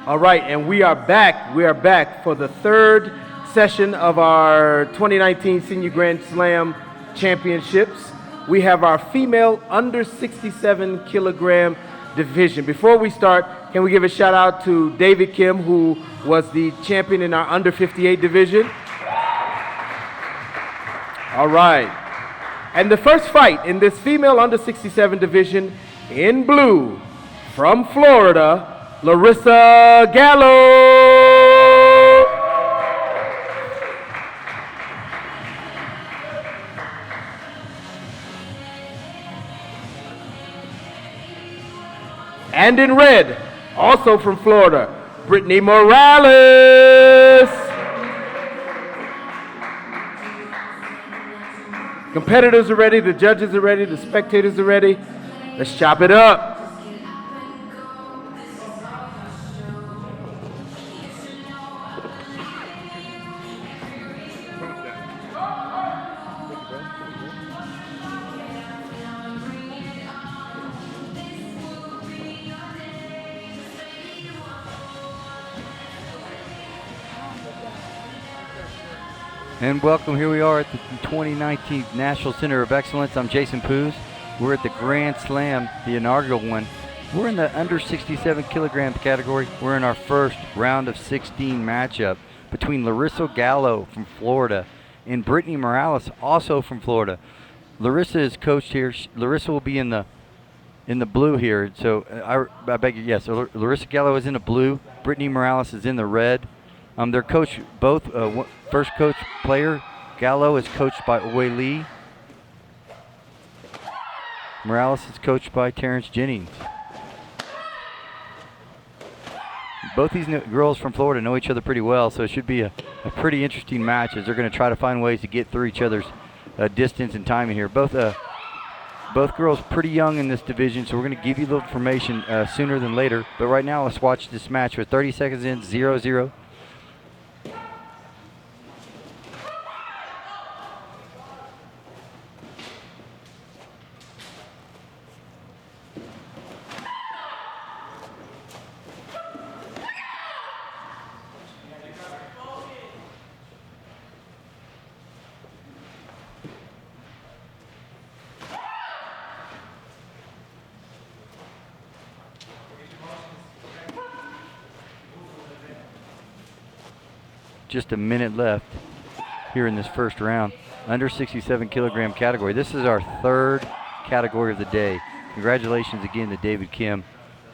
All right, and we are back. We are back for the third session of our 2019 Senior Grand Slam Championships. We have our female under 67 kilogram division. Before we start, can we give a shout out to David Kim, who was the champion in our under 58 division? All right. And the first fight in this female under 67 division, in blue, from Florida, Larissa Gallo. And in red, also from Florida, Brittany Morales. Competitors are ready, the judges are ready, the spectators are ready. Let's chop it up. And welcome, here we are at the 2019 National Center of Excellence. I'm Jason Poos. We're at the Grand Slam, the inaugural one. We're in the under 67 kilogram category. We're in our first round of 16 matchup between Larissa Gallo from Florida and Brittany Morales, also from Florida. Larissa is coached here. Larissa will be in the blue here. So I beg you, yes. So Larissa Gallo is in the blue. Brittany Morales is in the red. Their coach, both first coach player, Gallo is coached by Oy Lee. Morales is coached by Terrence Jennings. Both these girls from Florida know each other pretty well, so it should be a pretty interesting match as they're going to try to find ways to get through each other's distance and timing here. Both girls pretty young in this division, so we're going to give you a little information sooner than later. But right now, let's watch this match with 30 seconds in, 0-0. Just a minute left here in this first round. Under 67 kilogram category. This is our third category of the day. Congratulations again to David Kim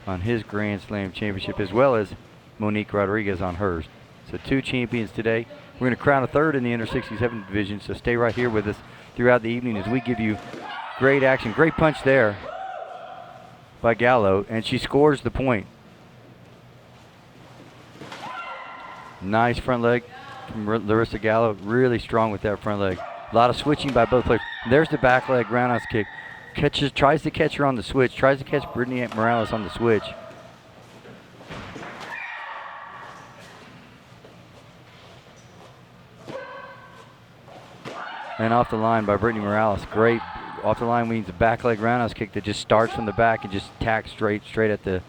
on his Grand Slam championship, as well as Monique Rodriguez on hers. So 2 champions today. We're going to crown a third in the under 67 division, so stay right here with us throughout the evening as we give you great action. Great punch there by Gallo, and she scores the point. Nice front leg from Larissa Gallo. Really strong with that front leg. A lot of switching by both players. There's the back leg roundhouse kick. Tries to catch her on the switch. Tries to catch Brittany Morales on the switch. And off the line by Brittany Morales. Great. Off the line means the back leg roundhouse kick that just starts from the back and just tacks straight at the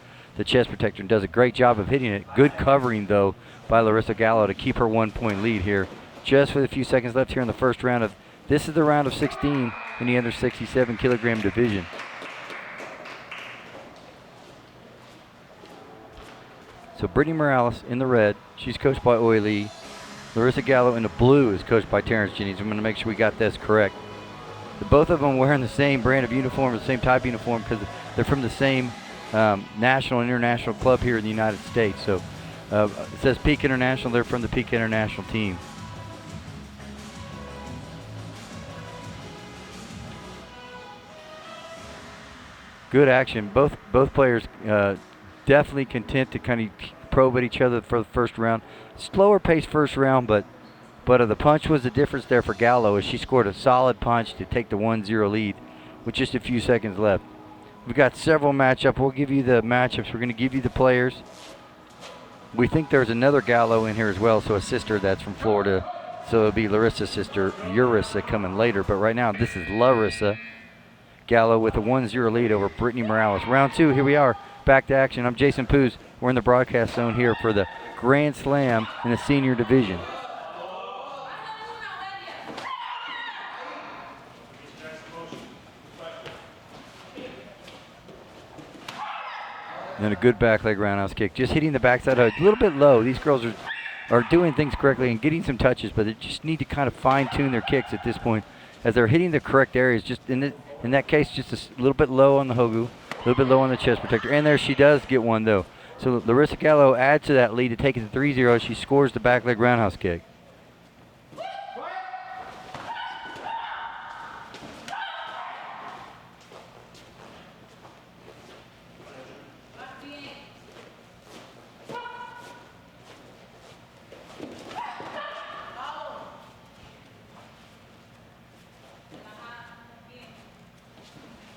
chest protector and does a great job of hitting it. Good covering, though, by Larissa Gallo to keep her 1-point lead here. Just with a few seconds left here in the first round of, this is the round of 16 in the under 67 kilogram division. So Brittany Morales in the red, she's coached by Oy Lee. Larissa Gallo in the blue is coached by Terrence Jennings. I'm going to make sure we got this correct. Both of them wearing the same brand of uniform, the same type of uniform, because they're from the same national and international club here in the United States. So it says Peak International. They're from the Peak International team. Good action. Both players definitely content to kind of probe at each other for the first round. Slower pace first round, but the punch was the difference there for Gallo as she scored a solid punch to take the 1-0 lead with just a few seconds left. We've got several matchups. We'll give you the matchups. We're going to give you the players. We think there's another Gallo in here as well, so a sister that's from Florida. So it'll be Larissa's sister, Yarissa, coming later. But right now, this is Larissa Gallo with a 1-0 lead over Brittany Morales. Round 2, here we are. Back to action. I'm Jason Poos. We're in the broadcast zone here for the Grand Slam in the senior division. And a good back leg roundhouse kick. Just hitting the backside a little bit low. These girls are doing things correctly and getting some touches, but they just need to kind of fine-tune their kicks at this point as they're hitting the correct areas. Just in that case, just a little bit low on the hogu, a little bit low on the chest protector. And there she does get one, though. So Larissa Gallo adds to that lead to take it to 3-0. She scores the back leg roundhouse kick.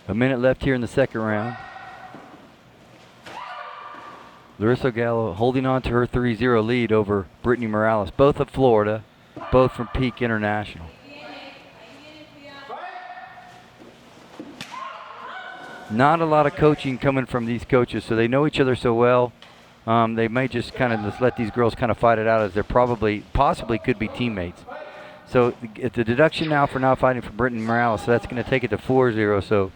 A minute left here in the second round. Larissa Gallo holding on to her 3-0 lead over Brittany Morales, both of Florida, both from Peak International. Not a lot of coaching coming from these coaches, so they know each other so well. They may just kind of just let these girls kind of fight it out as they're possibly could be teammates. So it's a deduction now for not fighting for Brittany Morales, so that's going to take it to 4-0. So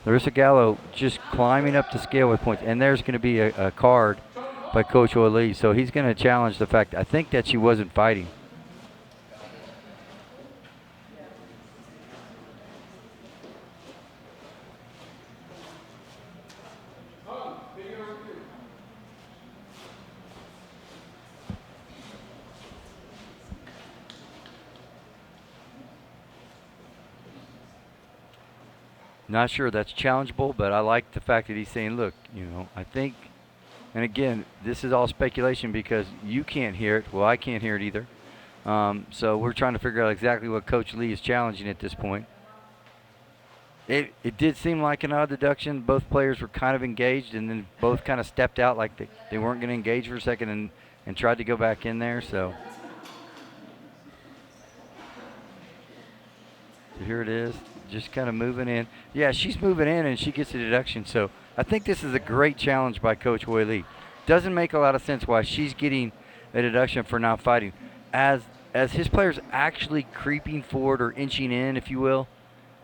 Larissa Gallo just climbing up the scale with points. And there's going to be a card by Coach O'Lee. So he's going to challenge the fact, I think, that she wasn't fighting. Not sure that's challengeable, but I like the fact that he's saying, look, I think, and again, this is all speculation because you can't hear it. Well, I can't hear it either. So we're trying to figure out exactly what Coach Lee is challenging at this point. It did seem like an odd deduction. Both players were kind of engaged, and then both kind of stepped out like they weren't going to engage for a second and tried to go back in there. So here it is. Just kind of moving in. Yeah, she's moving in and she gets a deduction. So I think this is a great challenge by Coach Hoy Lee. Doesn't make a lot of sense why she's getting a deduction for not fighting. As his players actually creeping forward or inching in, if you will,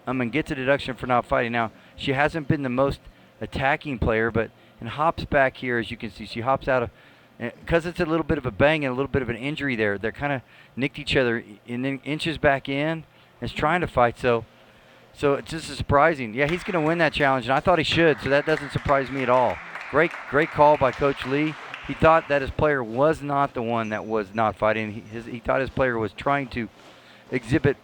and gets a deduction for not fighting. Now, she hasn't been the most attacking player, but and hops back here, as you can see. She hops out of, because it's a little bit of a bang and a little bit of an injury there. They're kind of nicked each other and then inches back in and is trying to fight. So it's just surprising. Yeah, he's going to win that challenge, and I thought he should, so that doesn't surprise me at all. Great call by Coach Lee. He thought that his player was not the one that was not fighting. He thought his player was trying to exhibit,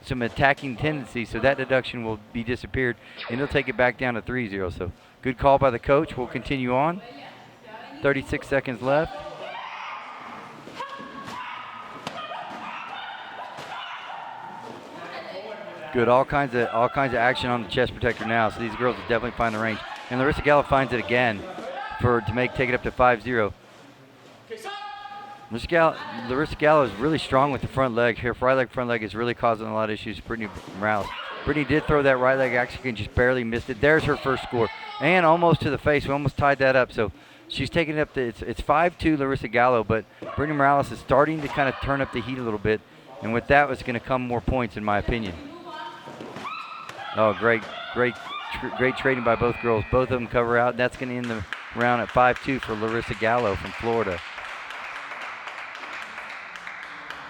some attacking tendencies, so that deduction will be disappeared, and he'll take it back down to 3-0. So good call by the coach. We'll continue on. 36 seconds left. Good, all kinds of action on the chest protector now. So these girls will definitely find the range. And Larissa Gallo finds it again take it up to 5-0. Larissa Gallo is really strong with the front leg. Her right leg, front leg is really causing a lot of issues for Brittany Morales. Brittany did throw that right leg action and just barely missed it. There's her first score. And almost to the face. We almost tied that up. So she's taking it up to, it's 5-2 Larissa Gallo, but Brittany Morales is starting to kind of turn up the heat a little bit. And with that was going to come more points, in my opinion. Oh, great trading by both girls. Both of them cover out. That's going to end the round at 5-2 for Larissa Gallo from Florida.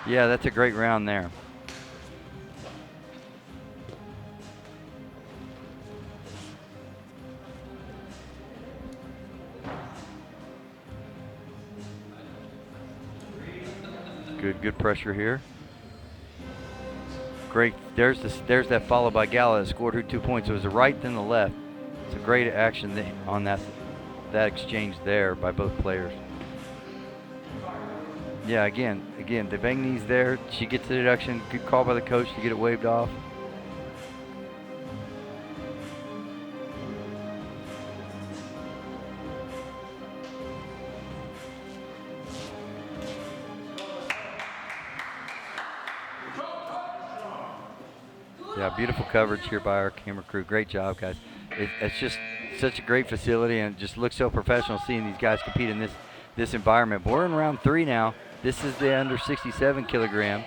Yeah, that's a great round there. Good pressure here. Great. There's that follow by Gallo that scored her 2 points. It was the right then the left. It's a great action on that exchange there by both players. Yeah, again, the bang knees there. She gets the deduction. Good call by the coach to get it waved off. Yeah, beautiful coverage here by our camera crew. Great job, guys. It's just such a great facility, and just looks so professional seeing these guys compete in this environment. But we're in round 3 now. This is the under 67 kilogram.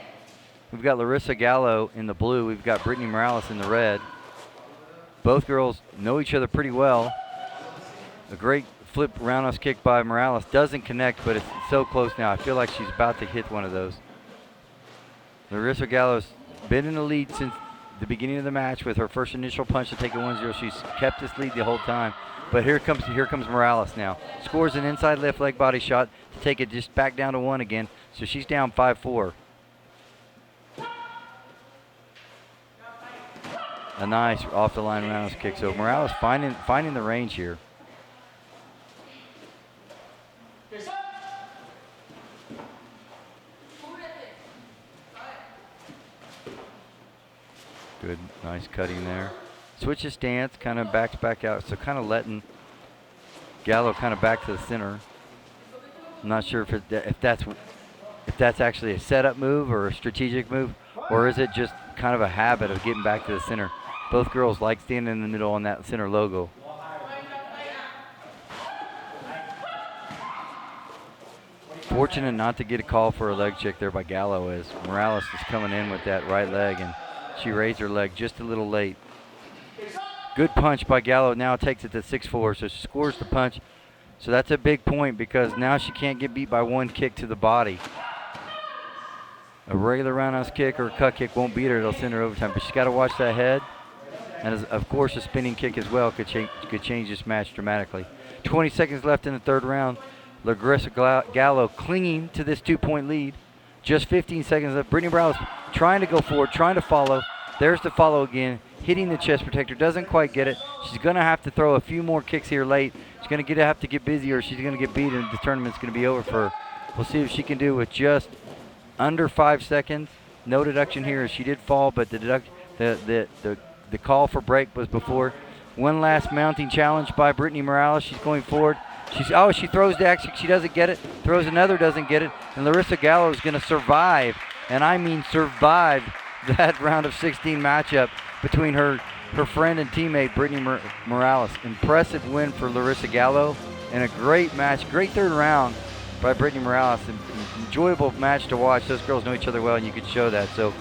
We've got Larissa Gallo in the blue. We've got Brittany Morales in the red. Both girls know each other pretty well. A great flip roundhouse kick by Morales. Doesn't connect, but it's so close now. I feel like she's about to hit one of those. Larissa Gallo's been in the lead since the beginning of the match with her first initial punch to take it 1-0. She's kept this lead the whole time. But here comes Morales now. Scores an inside left leg body shot to take it just back down to 1 again. So she's down 5-4. A nice off the line roundhouse kick. So Morales finding the range here. Good, nice cutting there. Switches stance, kind of backs back out. So kind of letting Gallo kind of back to the center. I'm not sure if that's actually a setup move or a strategic move, or is it just kind of a habit of getting back to the center. Both girls like standing in the middle on that center logo. Fortunate not to get a call for a leg check there by Gallo, as Morales is coming in with that right leg, and she raised her leg just a little late. Good punch by Gallo. Now takes it to 6-4, so she scores the punch. So that's a big point, because now she can't get beat by 1 kick to the body. A regular roundhouse kick or a cut kick won't beat her. It'll send her overtime, but she's got to watch that head. And of course, a spinning kick as well could change this match dramatically. 20 seconds left in the 3rd round. Larissa Gallo clinging to this 2-point lead. Just 15 seconds left. Brittany Morales trying to go forward, trying to follow. There's the follow again, hitting the chest protector. Doesn't quite get it. She's going to have to throw a few more kicks here late. She's going to have to get busy, or she's going to get beat, and the tournament's going to be over for her. We'll see if she can do with just under 5 seconds. No deduction here, as she did fall, but the call for break was before. One last mounting challenge by Brittany Morales. She's going forward. She throws the axe. She doesn't get it. Throws another, doesn't get it. And Larissa Gallo is going to survive, and I mean survive, that round of 16 matchup between her friend and teammate Brittany Morales. Impressive win for Larissa Gallo, and a great match. Great 3rd round by Brittany Morales. An enjoyable match to watch. Those girls know each other well, and you could show that. So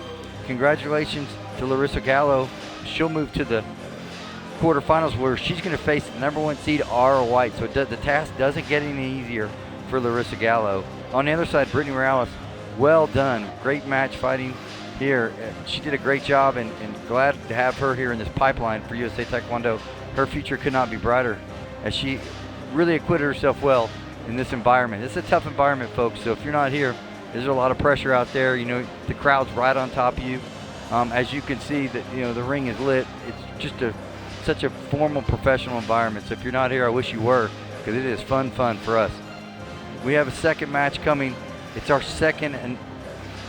congratulations to Larissa Gallo. She'll move to the quarterfinals, where she's going to face the #1 seed, Ara White. So the task doesn't get any easier for Larissa Gallo. On the other side, Brittany Morales, well done. Great match fighting here. She did a great job, and glad to have her here in this pipeline for USA Taekwondo. Her future could not be brighter, as she really acquitted herself well in this environment. It's a tough environment, folks, so if you're not here, there's a lot of pressure out there. You know, the crowd's right on top of you. As you can see, that the ring is lit. It's just such a formal, professional environment. So if you're not here, I wish you were, because it is fun for us. We have a second match coming. It's our second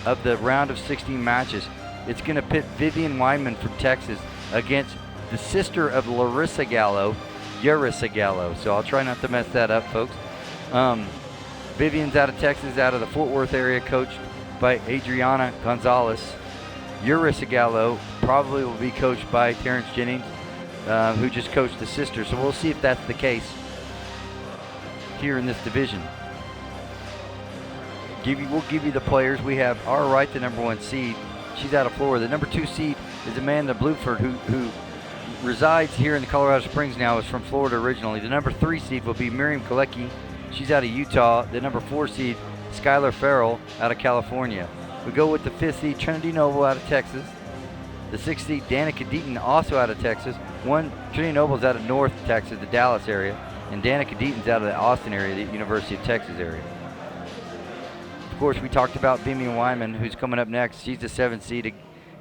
of the round of 16 matches. It's going to pit Vivian Wyman from Texas against the sister of Larissa Gallo, Yarissa Gallo. So I'll try not to mess that up, folks. Vivian's out of Texas, out of the Fort Worth area, coached by Adriana Gonzalez. Yarissa Gallo probably will be coached by Terrence Jennings, who just coached the sister. So we'll see if that's the case here in this division. We'll give you the players. We have Ara Wright, the #1 seed. She's out of Florida. The #2 seed is Amanda Bluford, who resides here in the Colorado Springs now, is from Florida originally. The #3 seed will be Marian Kolecki. She's out of Utah. The #4 seed, Skylar Farrell, out of California. We go with the 5th seed, Trinity Noble, out of Texas. The 6th seed, Danica Deaton, also out of Texas. Trinity Noble's out of North Texas, the Dallas area. And Danica Deaton's out of the Austin area, the University of Texas area. Of course, we talked about Vivian Wyman, who's coming up next. She's the 7th seed,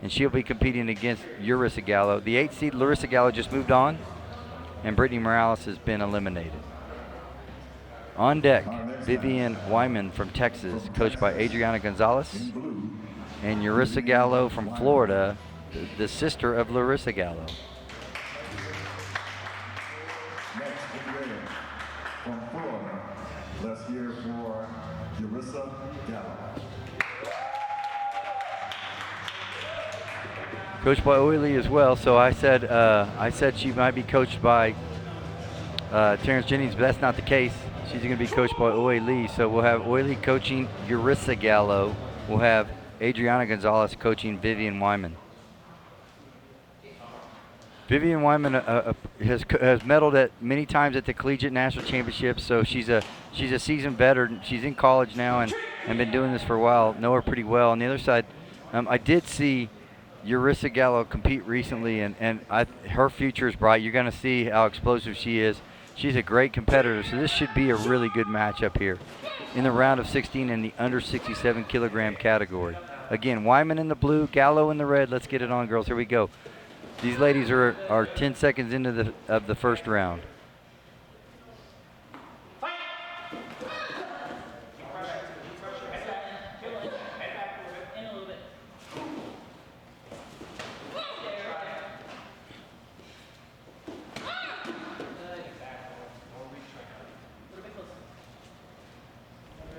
and she'll be competing against Yarissa Gallo. The 8th seed, Larissa Gallo, just moved on, and Brittany Morales has been eliminated. On deck, Vivian Wyman from Texas, coached by Adriana Gonzalez, and Yarissa Gallo from Florida, the sister of Larissa Gallo. Next in ring from Florida, let's hear for Yarissa Gallo. Coached by Oily as well. So I said she might be coached by Terrence Jennings, but that's not the case. She's going to be coached by Oi Lee. So we'll have Oi Lee coaching Yarissa Gallo. We'll have Adriana Gonzalez coaching Vivian Wyman. Vivian Wyman has medaled at many times at the collegiate national championships, so she's a seasoned veteran. She's in college now and been doing this for a while. Know her pretty well. On the other side, I did see Yarissa Gallo compete recently, and her future is bright. You're going to see how explosive she is. She's a great competitor, so this should be a really good matchup here in the round of 16 in the under 67 kilogram category. Again, Wyman in the blue, Gallo in the red. Let's get it on, girls. Here we go. These ladies are 10 seconds into the first round.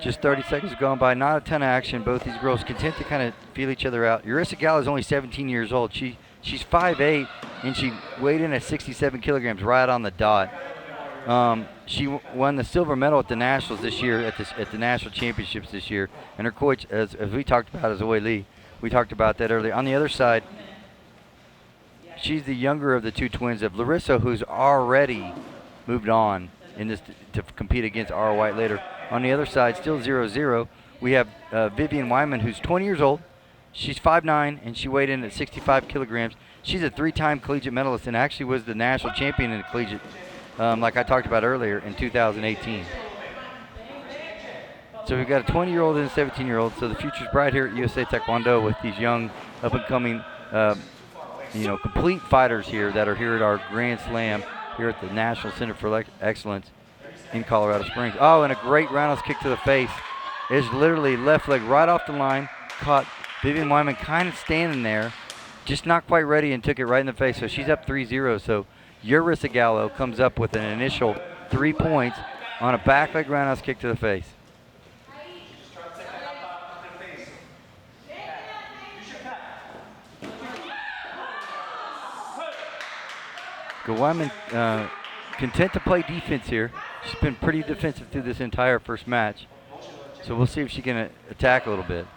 Just 30 seconds gone by, not a ton of action. Both these girls content to kind of feel each other out. Yarissa Gallo is only 17 years old. She's 5'8", and she weighed in at 67 kilograms, right on the dot. She won the silver medal at the nationals this year, at the national championships this year. And her coach, as we talked about, is Oi Lee. We talked about that earlier. On the other side, she's the younger of the two twins of Larissa, who's already moved on in this to compete against Ara White later. On the other side, still 0-0, we have Vivian Wyman, who's 20 years old. She's 5'9", and she weighed in at 65 kilograms. She's a 3-time collegiate medalist and actually was the national champion in the collegiate, like I talked about earlier, in 2018. So we've got a 20-year-old and a 17-year-old. So the future's bright here at USA Taekwondo with these young, up-and-coming, complete fighters here that are here at our Grand Slam here at the National Center for Excellence in Colorado Springs. Oh, and a great roundhouse kick to the face. It's literally left leg right off the line. Caught Vivian Wyman kind of standing there, just not quite ready, and took it right in the face. So she's up 3-0. So Yarissa Gallo comes up with an initial 3 points on a back leg roundhouse kick to the face. Wyman content to play defense here. She's been pretty defensive through this entire first match. So we'll see if she can attack a little bit.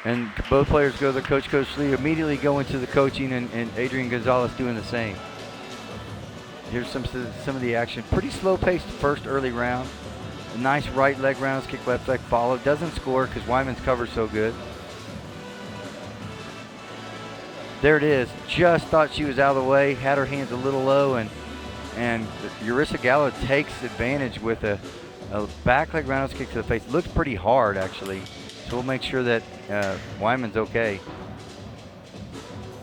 And both players go to their coach, Coach Lee, immediately go into the coaching, and Adrian Gonzalez doing the same. Here's some of the action. Pretty slow-paced first early round. A nice right leg roundhouse kick, left leg follow. Doesn't score because Wyman's cover so good. There it is. Just thought she was out of the way, had her hands a little low, and Yarissa Gallo takes advantage with a back leg roundhouse kick to the face. Looks pretty hard, actually. So we'll make sure that Wyman's okay.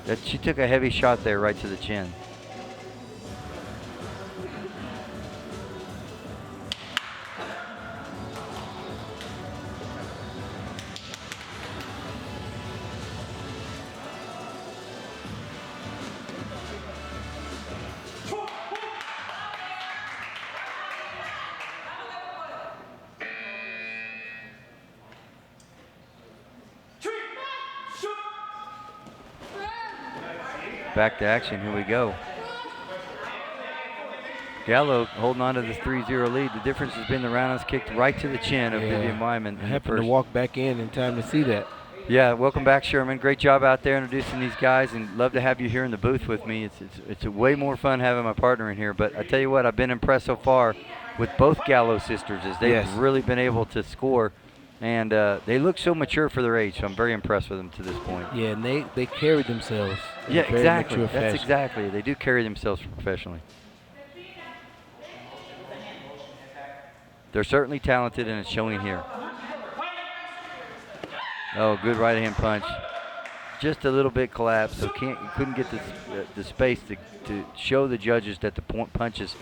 That she took a heavy shot there right to the chin. Back to action, here we go. Gallo holding on to this 3-0 lead. The difference has been the roundhouse kicked right to the chin of Vivian Wyman. I happened to walk back in time to see that. Yeah, welcome back, Sherman. Great job out there introducing these guys, and love to have you here in the booth with me. It's a way more fun having my partner in here, but I tell you what, I've been impressed so far with both Gallo sisters as they've really been able to score. And they look so mature for their age, so I'm very impressed with them to this point. Yeah, and they carry themselves. Yeah, exactly. That's exactly. They do carry themselves professionally. They're certainly talented, and it's showing here. Oh, good right hand punch. Just a little bit collapsed, so couldn't get the space to show the judges that the punch is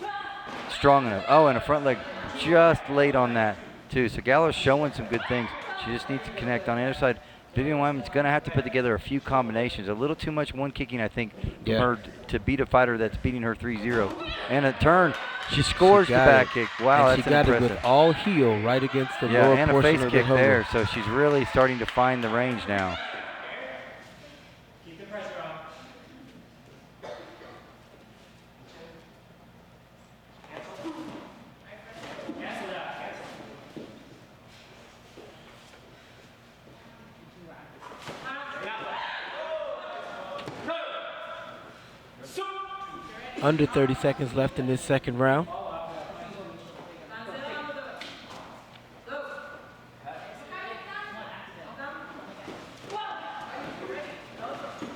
strong enough. Oh, and a front leg just late on that, too. So Gallo's showing some good things. She just needs to connect. On the other side, Vivian Wyman's going to have to put together a few combinations. A little too much one kicking, I think, from her to beat a fighter that's beating her 3-0. And a turn. She scores the back kick. Wow, and that's impressive. She got it with all heel right against the lower and portion a face of kick the there. So she's really starting to find the range now. Under 30 seconds left in this second round.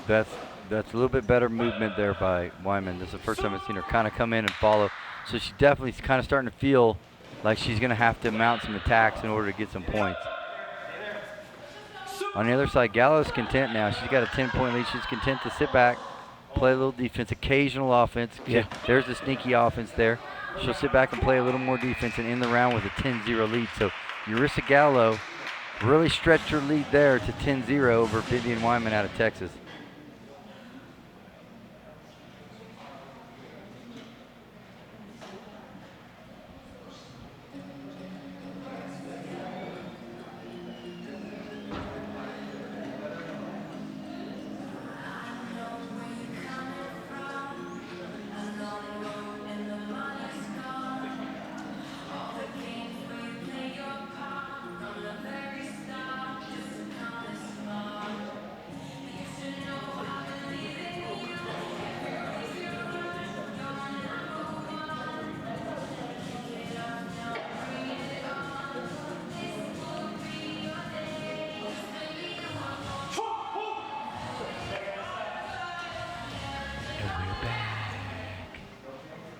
That's a little bit better movement there by Wyman. This is the first time I've seen her kind of come in and follow. So she definitely is kind of starting to feel like she's going to have to mount some attacks in order to get some points. On the other side, Gallo's content now. She's got a 10-point lead. She's content to sit back, play a little defense, occasional offense. Yeah. There's the sneaky offense there. She'll sit back and play a little more defense and end the round with a 10-0 lead. So Yarissa Gallo really stretched her lead there to 10-0 over Vivian Wyman out of Texas.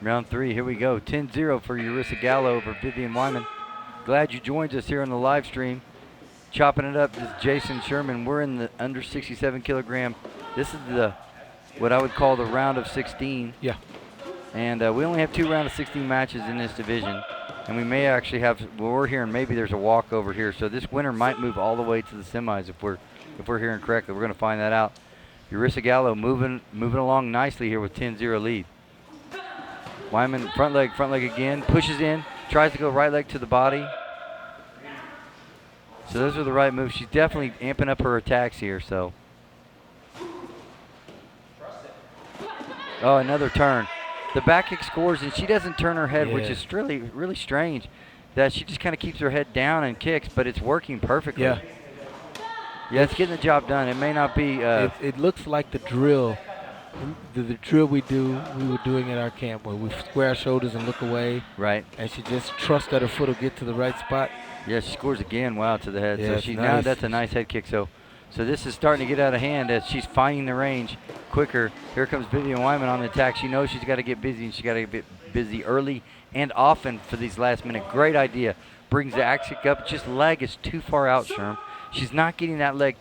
Round 3, here we go. 10-0 for Yarissa Gallo over Vivian Wyman. Glad you joined us here on the live stream. Chopping it up, this is Jason Sherman. We're in the under 67 kilogram. This is what I would call the round of 16. Yeah. And we only have 2 round of 16 matches in this division. And we may actually have, well, we're hearing maybe there's a walk over here. So this winner might move all the way to the semis if we're hearing correctly. We're going to find that out. Yarissa Gallo moving along nicely here with 10-0 lead. Wyman, front leg again, pushes in, tries to go right leg to the body. So those are the right moves. She's definitely amping up her attacks here, so. Oh, another turn. The back kick scores, and she doesn't turn her head, which is really, really strange, that she just kind of keeps her head down and kicks, but it's working perfectly. Yeah. Yeah, it's getting the job done. It may not be. It looks like the drill. The drill we were doing at our camp where we square our shoulders and look away. Right. And she just trusts that her foot will get to the right spot. Yeah, she scores again. Wow, to the head. Yeah, so she nice. now that's a nice head kick. So this is starting to get out of hand as she's finding the range quicker. Here comes Vivian Wyman on the attack. She knows she's got to get busy, and she got to get busy early and often for these last minute. Great idea. Brings the axe kick up. Just leg is too far out, Sherm. She's not getting that leg,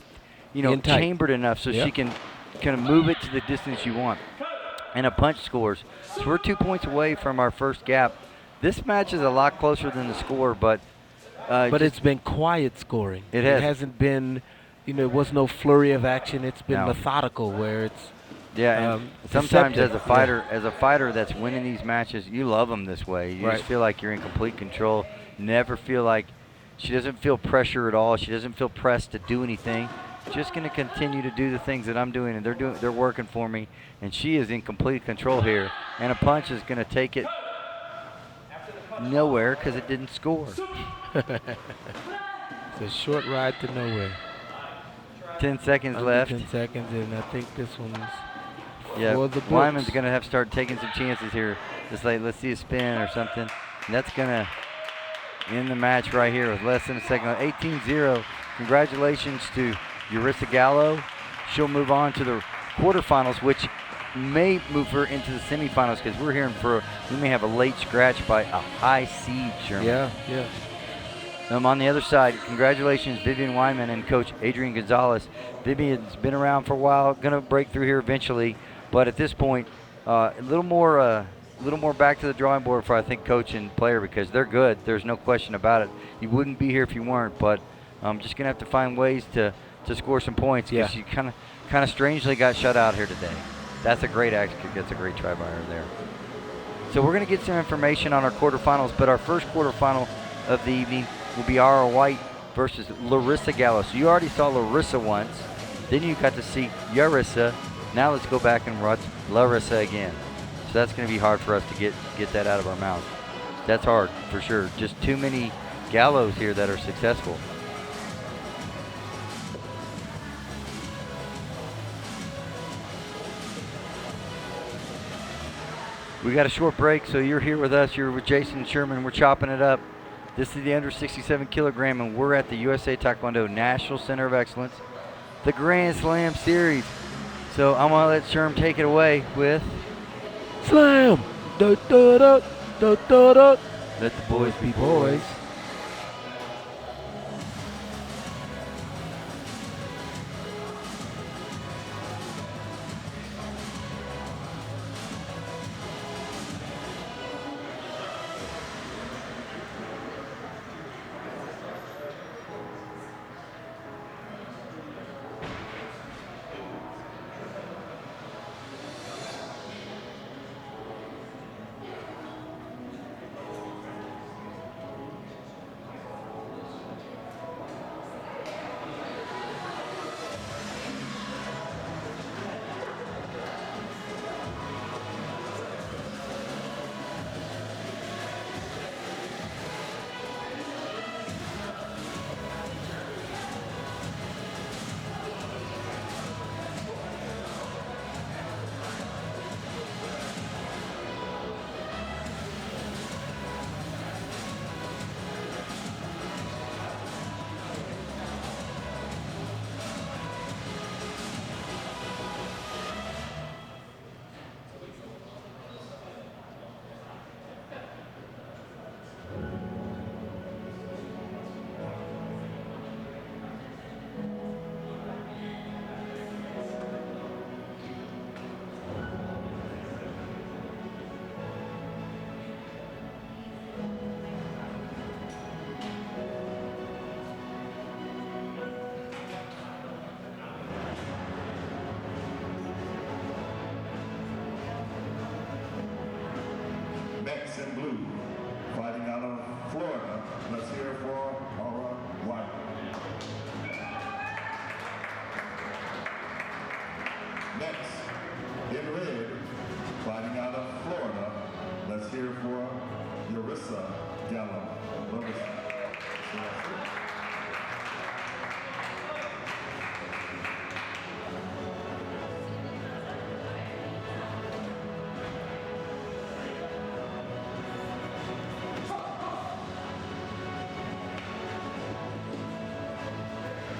chambered enough so she can kind of move it to the distance you want. And a punch scores. So we're 2 points away from our first gap. This match is a lot closer than the score, but it's been quiet scoring. It has. It hasn't been, it was no flurry of action. It's been methodical where it's and sometimes as a fighter that's winning these matches, you love them this way. You just feel like you're in complete control. Never feel like she doesn't feel pressure at all. She doesn't feel pressed to do anything. Just going to continue to do the things that I'm doing, and they're working for me, and she is in complete control here. And a punch is going to take it nowhere because it didn't score. It's a short ride to nowhere. 10 seconds left. 10 seconds, and I think this one's for the books. Wyman's going to have to start taking some chances here. Just like, let's see a spin or something. And that's going to end the match right here with less than a second left. 18-0. Congratulations to Yarissa Gallo. She'll move on to the quarterfinals, which may move her into the semifinals because we're hearing we may have a late scratch by a high seed, Sherman. Yeah. On the other side, congratulations, Vivian Wyman and Coach Adrian Gonzalez. Vivian's been around for a while, going to break through here eventually, but at this point, a little more back to the drawing board for I think coach and player because they're good. There's no question about it. You wouldn't be here if you weren't, but I'm just going to have to find ways to score some points because she kind of strangely got shut out here today. That's a great axe kick. That's a great try by her there. So we're going to get some information on our quarterfinals, but our first quarterfinal of the evening will be Ara White versus Larissa Gallo. So you already saw Larissa once. Then you got to see Yarissa. Now let's go back and watch Larissa again. So that's going to be hard for us to get that out of our mouths. That's hard for sure. Just too many Gallos here that are successful. We got a short break, so you're here with us. You're with Jason Sherman. We're chopping it up. This is the under 67 kilogram, and we're at the USA Taekwondo National Center of Excellence, the Grand Slam Series. So I'm going to let Sherm take it away with Slam! Da, da, da, da, da, da. Let the Boys Be Boys. Next in blue, fighting out of Florida, let's hear for Laura White. Next, in red, fighting out of Florida, let's hear for Yarissa Gallo.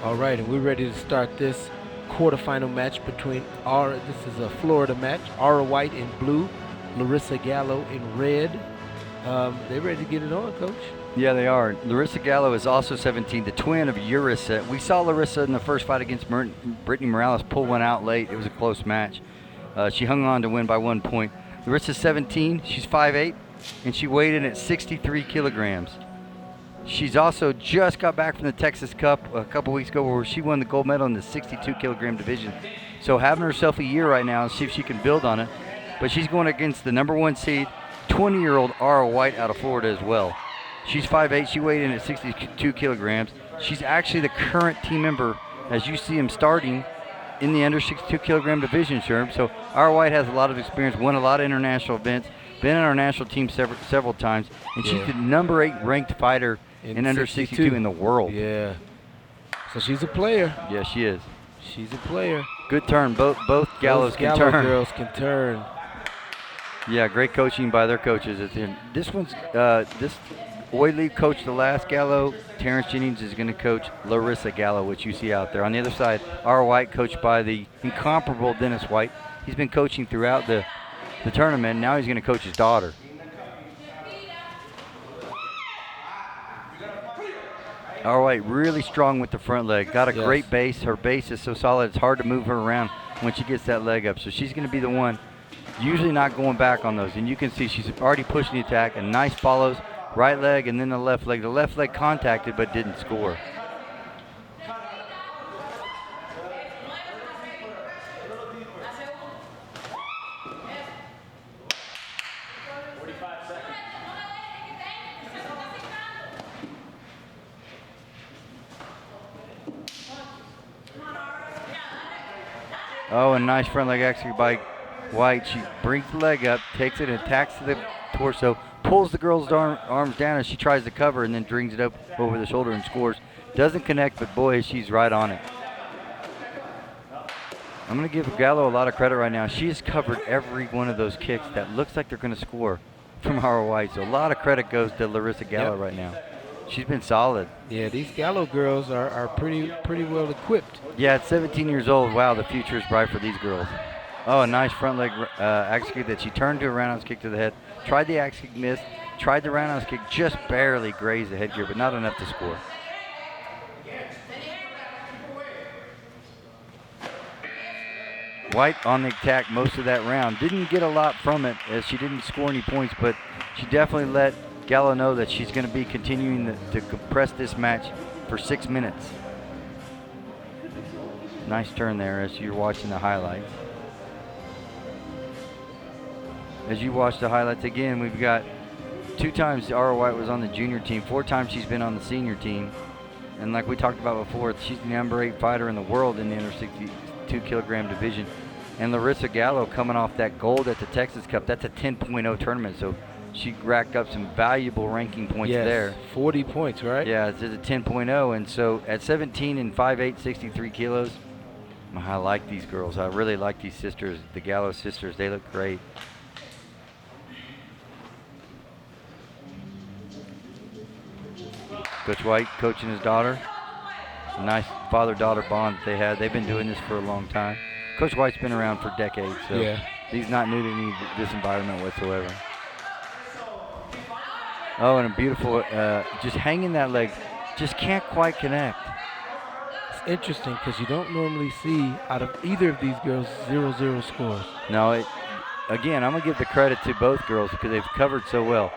All right, and we're ready to start this quarterfinal match between this is a Florida match, Aura White in blue, Larissa Gallo in red. They ready to get it on, Coach? Yeah, they are. Larissa Gallo is also 17, the twin of Yarissa. We saw Larissa in the first fight against Brittany Morales pull one out late. It was a close match. She hung on to win by 1 point. Larissa's 17, she's 5'8", and she weighed in at 63 kilograms. She's also just got back from the Texas Cup a couple weeks ago where she won the gold medal in the 62 kilogram division. So having herself a year right now and see if she can build on it. But she's going against the #1 seed, 20-year-old Aura White out of Florida as well. She's 5'8", she weighed in at 62 kilograms. She's actually the current team member as you see him starting in the under 62 kilogram division, Sherm. So Aura White has a lot of experience, won a lot of international events, been in our national team several times, and she's the #8 ranked fighter in under 62 in the world. Yeah. So she's a player. Yeah, she is. She's a player. Good turn. Both Gallos can Gallo turn. girls can turn. Yeah, great coaching by their coaches. This one's this Oily coached the last Gallo. Terrence Jennings is going to coach Larissa Gallo, which you see out there. On the other side, Aura White, coached by the incomparable Dennis White. He's been coaching throughout the tournament. Now he's going to coach his daughter. All right, really strong with the front leg. Got a great base. Her base is so solid, it's hard to move her around when she gets that leg up. So she's going to be the one, usually not going back on those. And you can see she's already pushing the attack, and nice follows, right leg and then the left leg. The left leg contacted but didn't score. Oh, a nice front leg execute by White. She brings the leg up, takes it, and attacks the torso, pulls the girl's arms down as she tries to cover, and then brings it up over the shoulder and scores. Doesn't connect, but boy, she's right on it. I'm going to give Gallo a lot of credit right now. She has covered every one of those kicks that looks like they're going to score from our White. So a lot of credit goes to Larissa Gallo right now. She's been solid. Yeah, these Gallo girls are pretty well equipped. Yeah, at 17 years old, wow, the future is bright for these girls. Oh, a nice front leg axe kick that she turned to a roundhouse kick to the head. Tried the axe kick, missed. Tried the roundhouse kick, just barely grazed the headgear, but not enough to score. White on the attack most of that round. Didn't get a lot from it as she didn't score any points, but she definitely let Gallo know that she's going to be continuing to compress this match for 6 minutes. Nice turn there as you're watching the highlights. As you watch the highlights again, we've got 2 times Ara White was on the junior team, 4 times she's been on the senior team. And like we talked about before, she's the number 8 fighter in the world in the under 62 kilogram division. And Larissa Gallo coming off that gold at the Texas Cup, that's a 10.0 tournament. So she racked up some valuable ranking points there. 40 points, right? Yeah, it's a 10.0. And so at 17 and 5'8", 63 kilos, I like these girls. I really like these sisters, the Gallo sisters. They look great. Coach White coaching his daughter. It's a nice father-daughter bond that they had. They've been doing this for a long time. Coach White's been around for decades, so he's not new to this environment whatsoever. Oh, and a beautiful, just hanging that leg, just can't quite connect. It's interesting because you don't normally see out of either of these girls 0-0 scores. No, again, I'm going to give the credit to both girls because they've covered so well.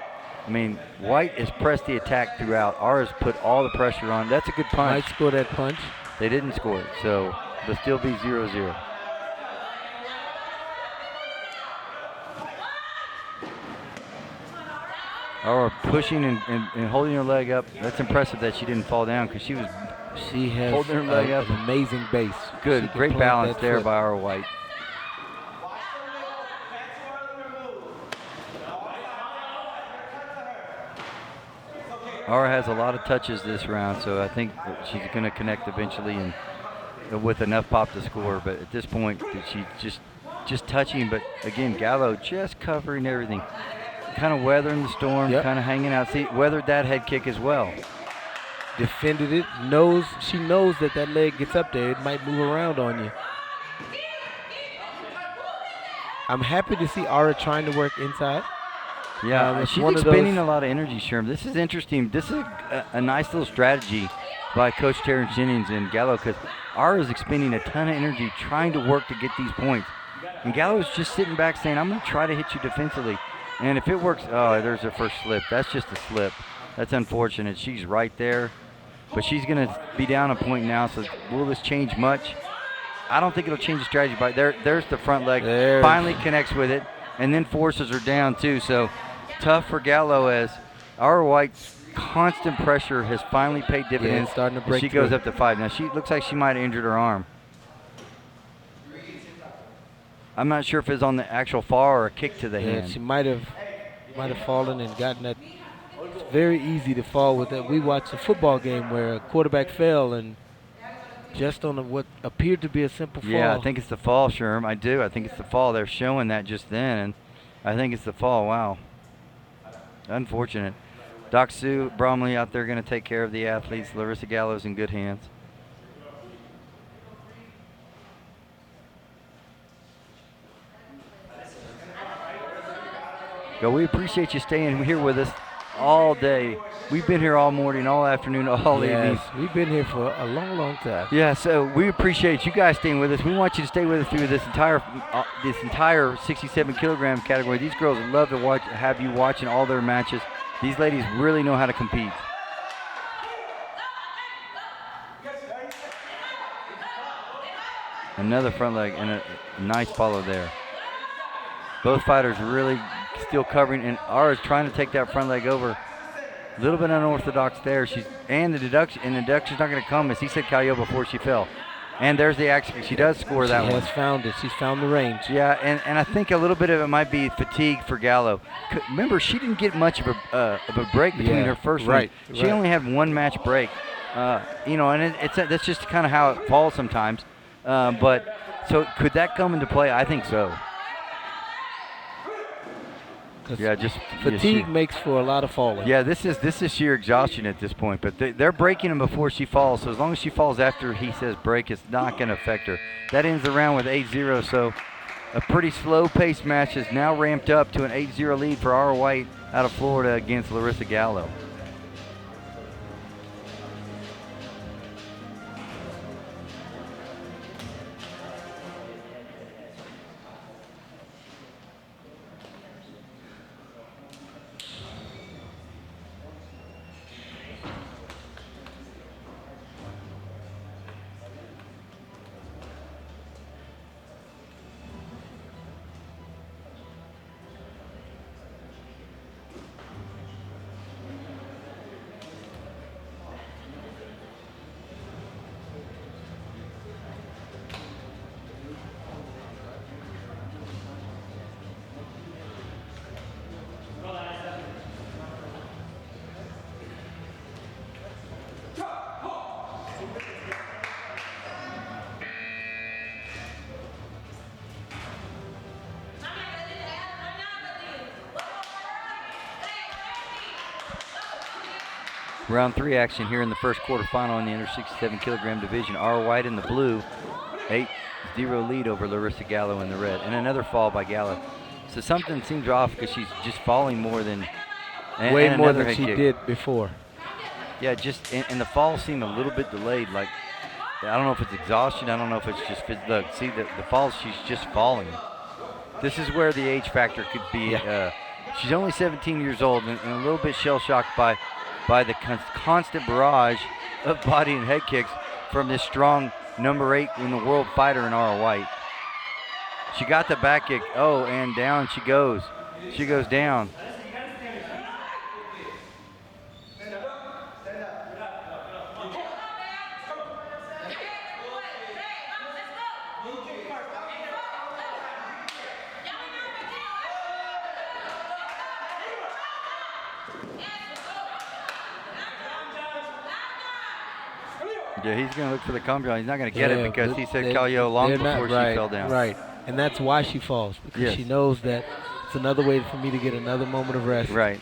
I mean, White has pressed the attack throughout. Ara's put all the pressure on. That's a good punch. Might score that punch. They didn't score it, so it'll still be 0-0. Ara pushing and holding her leg up. That's impressive that she didn't fall down because she has holding her leg up. An amazing base. Good, great balance there by Ara White. Ara has a lot of touches this round, so I think she's going to connect eventually and with enough pop to score. But at this point, she's just touching. But again, Gallo just covering everything, kind of weathering the storm, kind of hanging out. See, weathered that head kick as well. Defended it. She knows that leg gets up there. It might move around on you. I'm happy to see Ara trying to work inside. Yeah, she's expending a lot of energy, Sherm. This is interesting. This is a nice little strategy by Coach Terrence Jennings and Gallo because Ara's expending a ton of energy trying to work to get these points. And Gallo's just sitting back saying, I'm going to try to hit you defensively. And if it works, oh, there's her first slip. That's just a slip. That's unfortunate. She's right there. But she's going to be down a point now, so will this change much? I don't think it'll change the strategy. But there's the front leg. Finally connects with it and then forces her down, too. So tough for Gallo as Ara White's constant pressure has finally paid dividends. Starting to break she goes up to 5. Now, she looks like she might have injured her arm. I'm not sure if it's on the actual fall or a kick to the hand. She might have fallen and gotten that. It's very easy to fall with that. We watched a football game where a quarterback fell and just on what appeared to be a simple fall. Yeah, I think it's the fall, Sherm. I do. I think it's the fall. They're showing that just then, and I think it's the fall. Wow. Unfortunate. Doc Sue Bromley out there going to take care of the athletes. Larissa Gallo's in good hands. Go, we appreciate you staying here with us all day. We've been here all morning, all afternoon, all evening. We've been here for a long, long time. Yeah, so we appreciate you guys staying with us. We want you to stay with us through this entire 67 kilogram category. These girls would love to have you watching all their matches. These ladies really know how to compete. Another front leg and a nice follow there. Both fighters really still covering, and Ara's trying to take that front leg over. A little bit unorthodox there. The deduction's not going to come, as he said Calio before she fell. And there's the action. She does score that one. She has found it. She's found the range. Yeah, and I think a little bit of it might be fatigue for Gallo. Remember, she didn't get much of a break between her first one. She only had one match break. And that's just kind of how it falls sometimes. But So could that come into play? I think so. 'Cause Yeah, just fatigue makes for a lot of falling. Yeah, this is sheer exhaustion at this point. But they're breaking him before she falls. So as long as she falls after he says break, it's not going to affect her. That ends the round with 8-0. So a pretty slow-paced match is now ramped up to an 8-0 lead for Ara White out of Florida against Larissa Gallo. Round 3 action here in the first quarterfinal in the under 67 kilogram division. Ara White in the blue, 8-0 lead over Larissa Gallo in the red, and another fall by Gallo. So something seems off because she's just falling more than way more than she did before. Yeah, just and the falls seem a little bit delayed. Like I don't know if it's exhaustion. I don't know if it's just look. See the falls. She's just falling. This is where the age factor could be. Yeah. She's only 17 years old and a little bit shell shocked by the constant barrage of body and head kicks from this strong number 8 in the world fighter in Ara White. She got the back kick. Oh, and down she goes. She goes down. Yeah, he's going to look for the comeback. He's not going to get it because he said Gallo long before she fell down. Right, and that's why she falls, because she knows that it's another way for me to get another moment of rest. Right.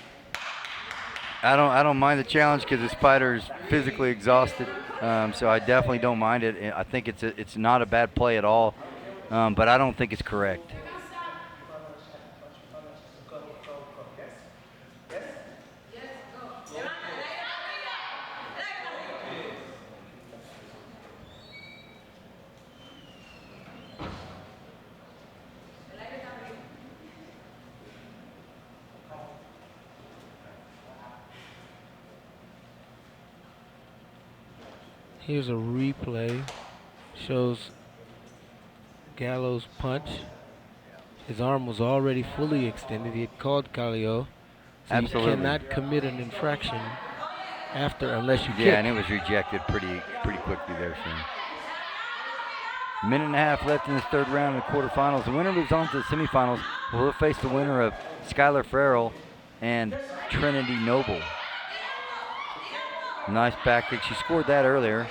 I don't mind the challenge because this fighter is physically exhausted, so I definitely don't mind it. I think it's not a bad play at all, but I don't think it's correct. Here's a replay. Shows Gallo's punch. His arm was already fully extended. He had called Gallo. So Absolutely. You cannot commit an infraction after unless you kick. Yeah, and it was rejected pretty quickly there, soon. Minute and a half left in this third round of the quarterfinals. The winner moves on to the semifinals. We'll face the winner of Skylar Farrell and Trinity Noble. Nice back kick. She scored that earlier.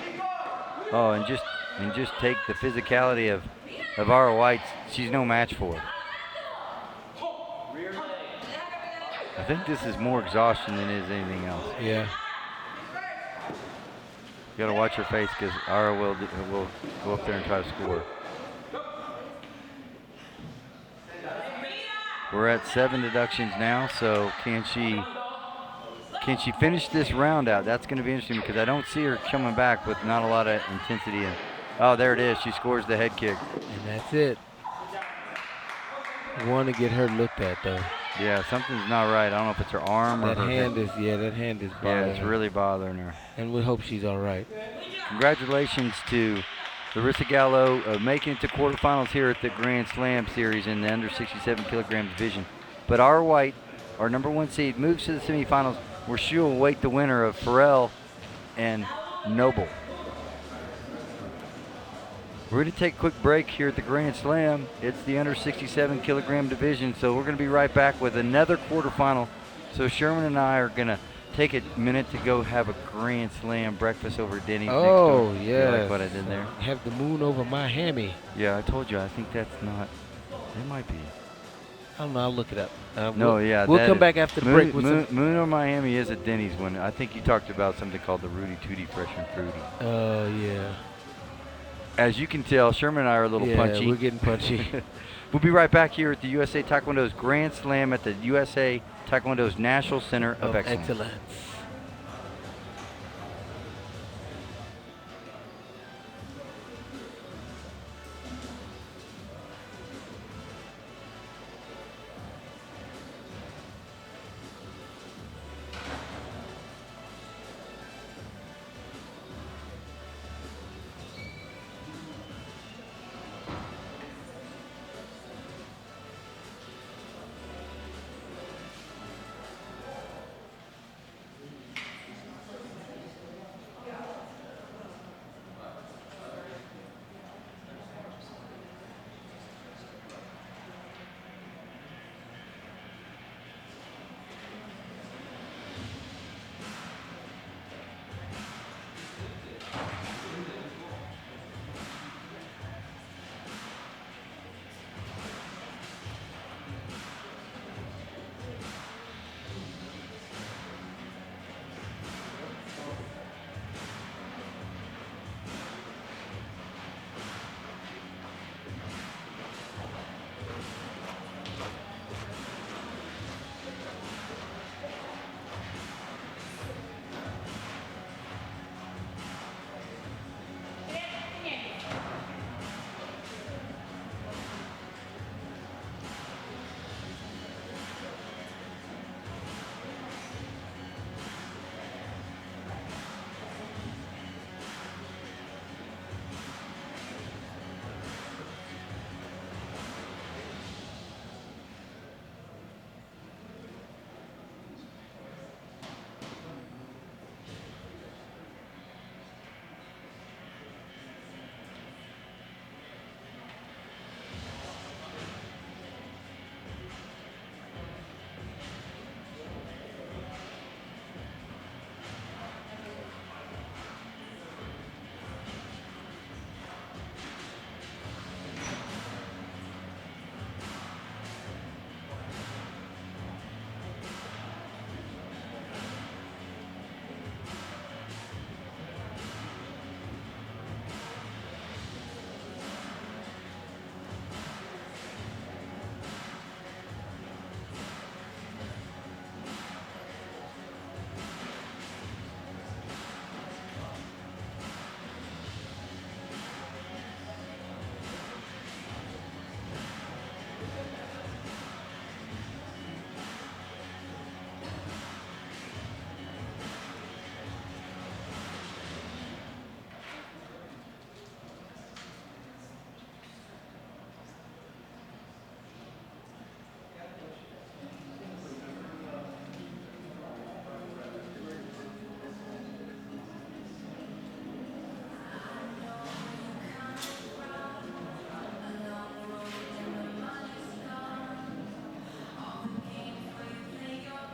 Oh, and just take the physicality of Ara White. She's no match for. I think this is more exhaustion than it is anything else. Yeah. You got to watch her face because Ara will go up there and try to score. We're at 7 deductions now, so can she finish this round out? That's going to be interesting because I don't see her coming back with not a lot of intensity. Oh, there it is. She scores the head kick. And that's it. You want to get her looked at, though. Yeah, something's not right. I don't know if it's her arm or that her hand head. that hand is bothering Yeah, it's really bothering her. And we hope she's all right. Congratulations to Larissa Gallo making it to quarterfinals here at the Grand Slam series in the under 67 kilogram division. But Ara White, our number 1 seed, moves to the semifinals where she will await the winner of Farrell and Noble. We're going to take a quick break here at the Grand Slam. It's the under 67 kilogram division, so we're going to be right back with another quarterfinal. So Sherman and I are going to take a minute to go have a Grand Slam breakfast over at Denny's next Oh, door. yeah. You like what I did there? Have the moon over Miami. Yeah, I told you. I think that's not. It might be. I don't know. I'll look it up. No, yeah. We'll that come is- back after the Moon, break with Moon, some. Moon or Miami is a Denny's one. I think you talked about something called the Rudy Tooty Fresh and Fruity. Oh, yeah. As you can tell, Sherman and I are a little Yeah, punchy. we're getting punchy. We'll be right back here at the USA Taekwondo's Grand Slam at the USA Taekwondo's National Center of Excellence.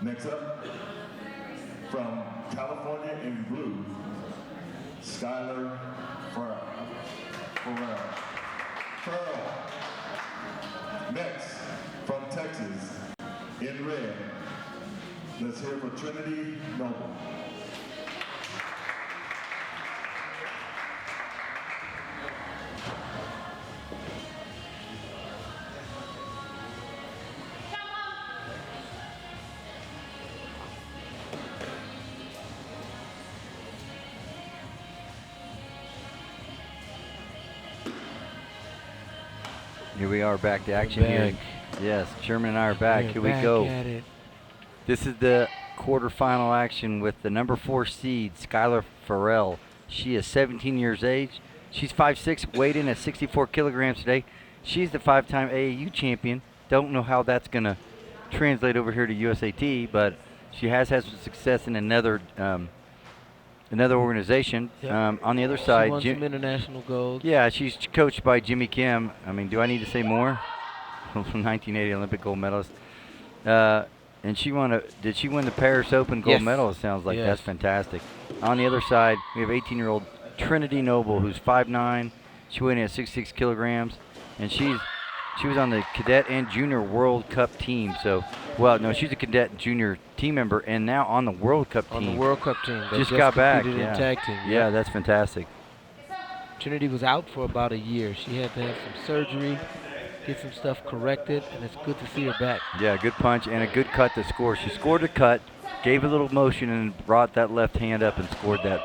Next up, from California in blue, Skylar Farrell. Next, from Texas, in red, let's hear for Trinity Noble. Here we are back to action here. Yes, Sherman and I are back. Here we go. At it. This is the quarterfinal action with the number 4 seed, Skylar Farrell. She is 17 years age. She's 5'6", weighed in at 64 kilograms today. She's the 5-time AAU champion. Don't know how that's going to translate over here to USAT, but she has had some success in another organization. Yep. On the other side, She won some international gold. yeah, she's coached by Jimmy Kim. I mean, do I need to say more? From 1980 Olympic gold medalist. And did she win the Paris Open gold Yes. medal? It sounds like. Yes. That's fantastic. On the other side, we have 18-year-old Trinity Noble, who's 5'9". She weighed in at 66 kilograms, and she was on the cadet and junior World Cup team. So, well, no, she's a cadet junior team member, and now on the World Cup team. On the World Cup team. They Just got back. competed in tag team. Yeah, that's fantastic. Trinity was out for about a year. She had to have some surgery, get some stuff corrected, and it's good to see her back. Yeah, good punch and a good cut to score. She scored a cut, gave a little motion, and brought that left hand up and scored that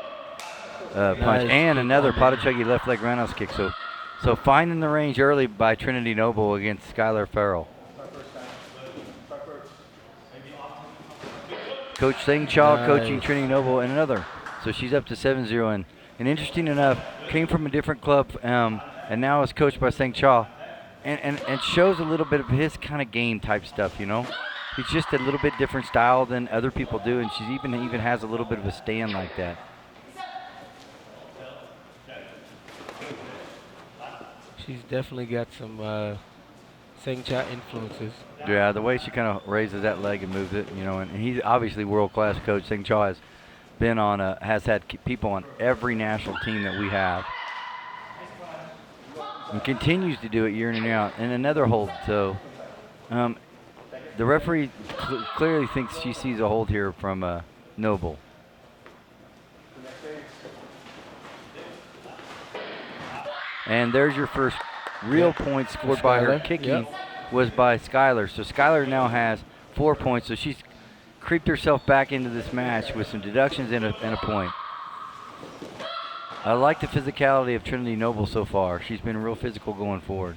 punch. Nice. And another Potachuggy left leg roundhouse kick. So finding the range early by Trinity Noble against Skylar Farrell. Coach Seng Chaw coaching Trinity Noble and another. So she's up to 7-0. And interesting enough, came from a different club and now is coached by Seng Chaw. And shows a little bit of his kind of game type stuff, you know. He's just a little bit different style than other people do, and she's even has a little bit of a stand like that. She's definitely got some Seng Cha influences. Yeah, the way she kind of raises that leg and moves it, you know, and he's obviously world-class coach. Seng Cha has been on has had people on every national team that we have. And continues to do it year in and out. And another hold, so the referee clearly thinks she sees a hold here from Noble. And there's your first real point scored by her. Kicking was by Skylar. So Skylar now has 4 points. So she's creeped herself back into this match with some deductions and a point. I like the physicality of Trinity Noble so far. She's been real physical going forward.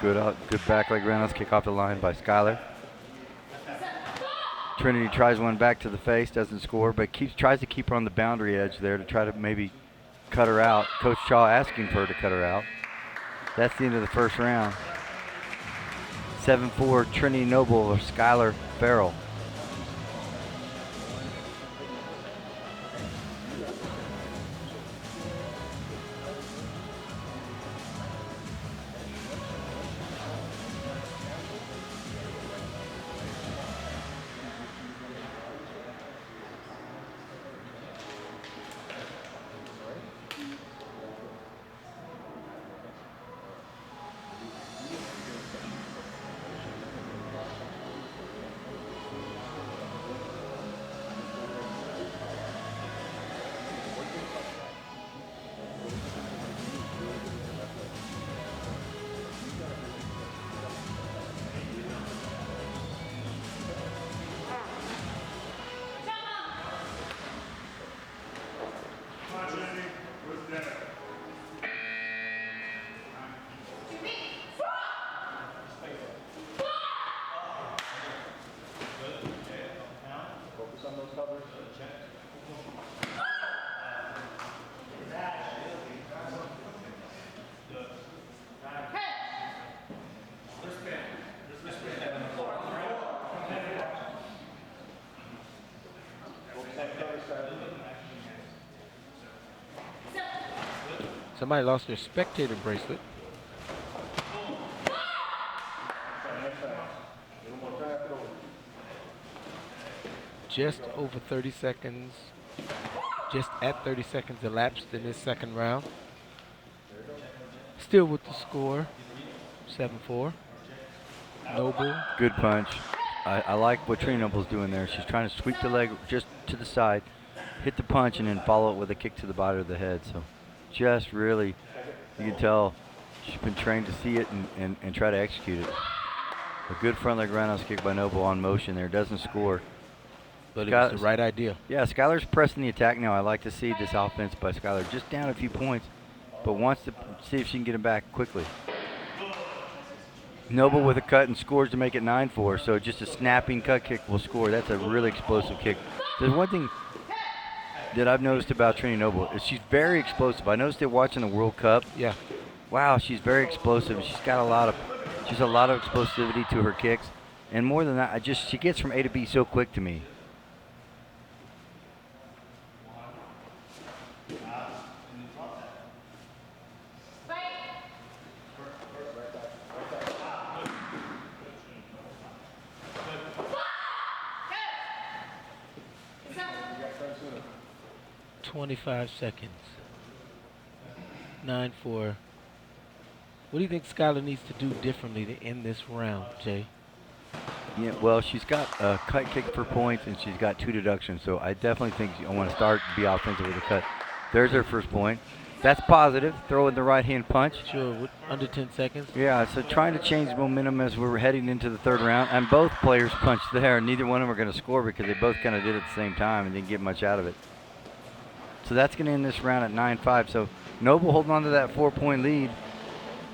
Good back leg roundhouse kick off the line by Skylar. Trinity tries one back to the face, doesn't score, but tries to keep her on the boundary edge there to try to maybe cut her out. Coach Shaw asking for her to cut her out. That's the end of the first round. 7-4 Trinity Noble or Skylar Farrell. Somebody lost their spectator bracelet. Just over 30 seconds, just at 30 seconds elapsed in this second round. Still with the score, 7-4. Noble. Good punch. I like what Trinity Noble's doing there. She's trying to sweep the leg just to the side, hit the punch, and then follow it with a kick to the body of the head. So just really, you can tell she's been trained to see it and try to execute it. A good front leg roundhouse kick by Noble on motion there. Doesn't score. But it was the right idea. Yeah, Skylar's pressing the attack now. I like to see this offense by Skylar. Just down a few points, but wants to see if she can get him back quickly. Noble with a cut and scores to make it 9-4. So just a snapping cut kick will score. That's a really explosive kick. There's one thing that I've noticed about Trinity Noble is she's very explosive. I noticed it watching the World Cup. Yeah. Wow, she's very explosive. She's got a lot of explosivity to her kicks, and more than that, she gets from A to B so quick to me. 25 seconds. 9-4. What do you think Skylar needs to do differently to end this round, Jay? Yeah, well, she's got a cut kick for points, and she's got 2 deductions. So I definitely think I want to start be offensive with a cut. There's her first point. That's positive. Throw in the right hand punch. Sure, under 10 seconds. Yeah, so trying to change momentum as we're heading into the third round. And both players punched there. Neither one of them are going to score because they both kind of did it at the same time and didn't get much out of it. So that's going to end this round at 9-5. So Noble holding on to that 4-point lead.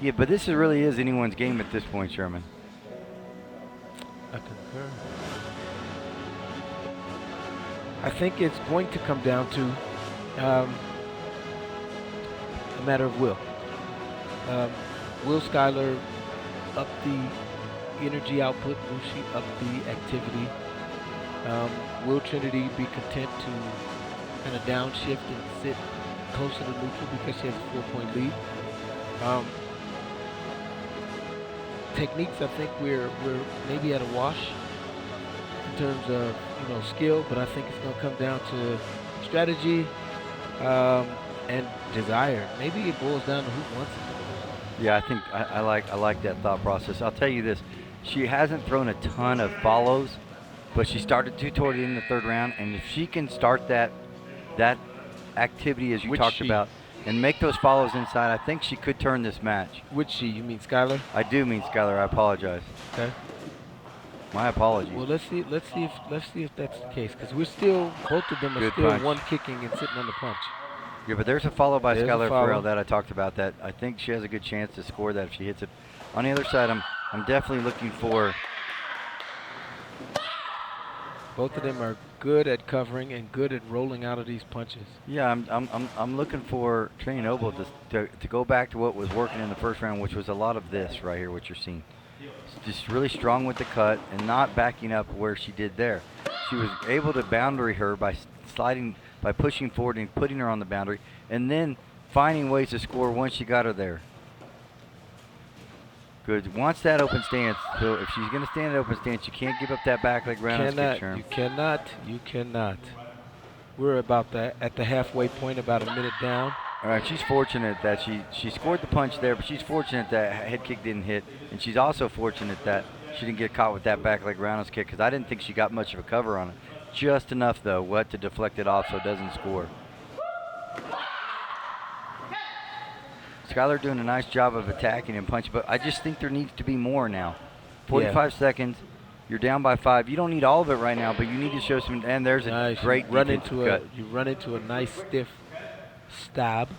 Yeah, but this really is anyone's game at this point, Sherman. I concur. I think it's going to come down to a matter of will. Will Skylar up the energy output? Will she up the activity? Will Trinity be content to kind of downshift and sit closer to neutral because she has a 4-point lead? Techniques, I think we're maybe at a wash in terms of skill, but I think it's going to come down to strategy and desire. Maybe it boils down to who wants it. Yeah, I think I like that thought process. I'll tell you this: she hasn't thrown a ton of follows, but she started to toward the end of the third round, and if she can start that activity as you talked about, and make those follows inside, I think she could turn this match. Which she? You mean Skylar? I do mean Skylar. I apologize. Okay. My apologies. Well, let's see if that's the case, because both of them are Good still punch. one kicking and sitting on the punch. Yeah, but there's a follow by There's a Skylar follow. Farrell that I talked about. That I think she has a good chance to score that if she hits it. On the other side, I'm definitely looking for. Both of them are good at covering and good at rolling out of these punches. Yeah, I'm looking for Trinity Noble to go back to what was working in the first round, which was a lot of this right here, what you're seeing. Just really strong with the cut and not backing up where she did there. She was able to boundary her by pushing forward and putting her on the boundary, and then finding ways to score once she got her there. Good. Wants that open stance. So if she's going to stand at open stance, you can't give up that back leg round. You cannot. We're about at the halfway point, about a minute down. All right, she's fortunate that she scored the punch there, but she's fortunate that head kick didn't hit, and she's also fortunate that she didn't get caught with that back leg roundhouse kick, because I didn't think she got much of a cover on it. Just enough, though, to deflect it off so it doesn't score. Skylar doing a nice job of attacking and punching, but I just think there needs to be more now. 45 seconds, you're down by 5. You don't need all of it right now, but you need to show some, and there's a great cut. You run into a nice stiff stab.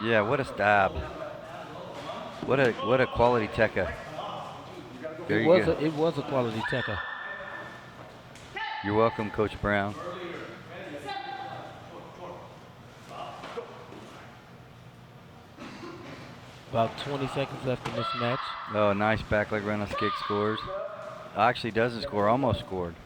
Yeah, what a stab. What a quality tekka. It was a quality tekka. You're welcome, Coach Brown. About 20 seconds left in this match. Oh, nice back leg roundhouse kick, scores. Actually doesn't score, almost scored.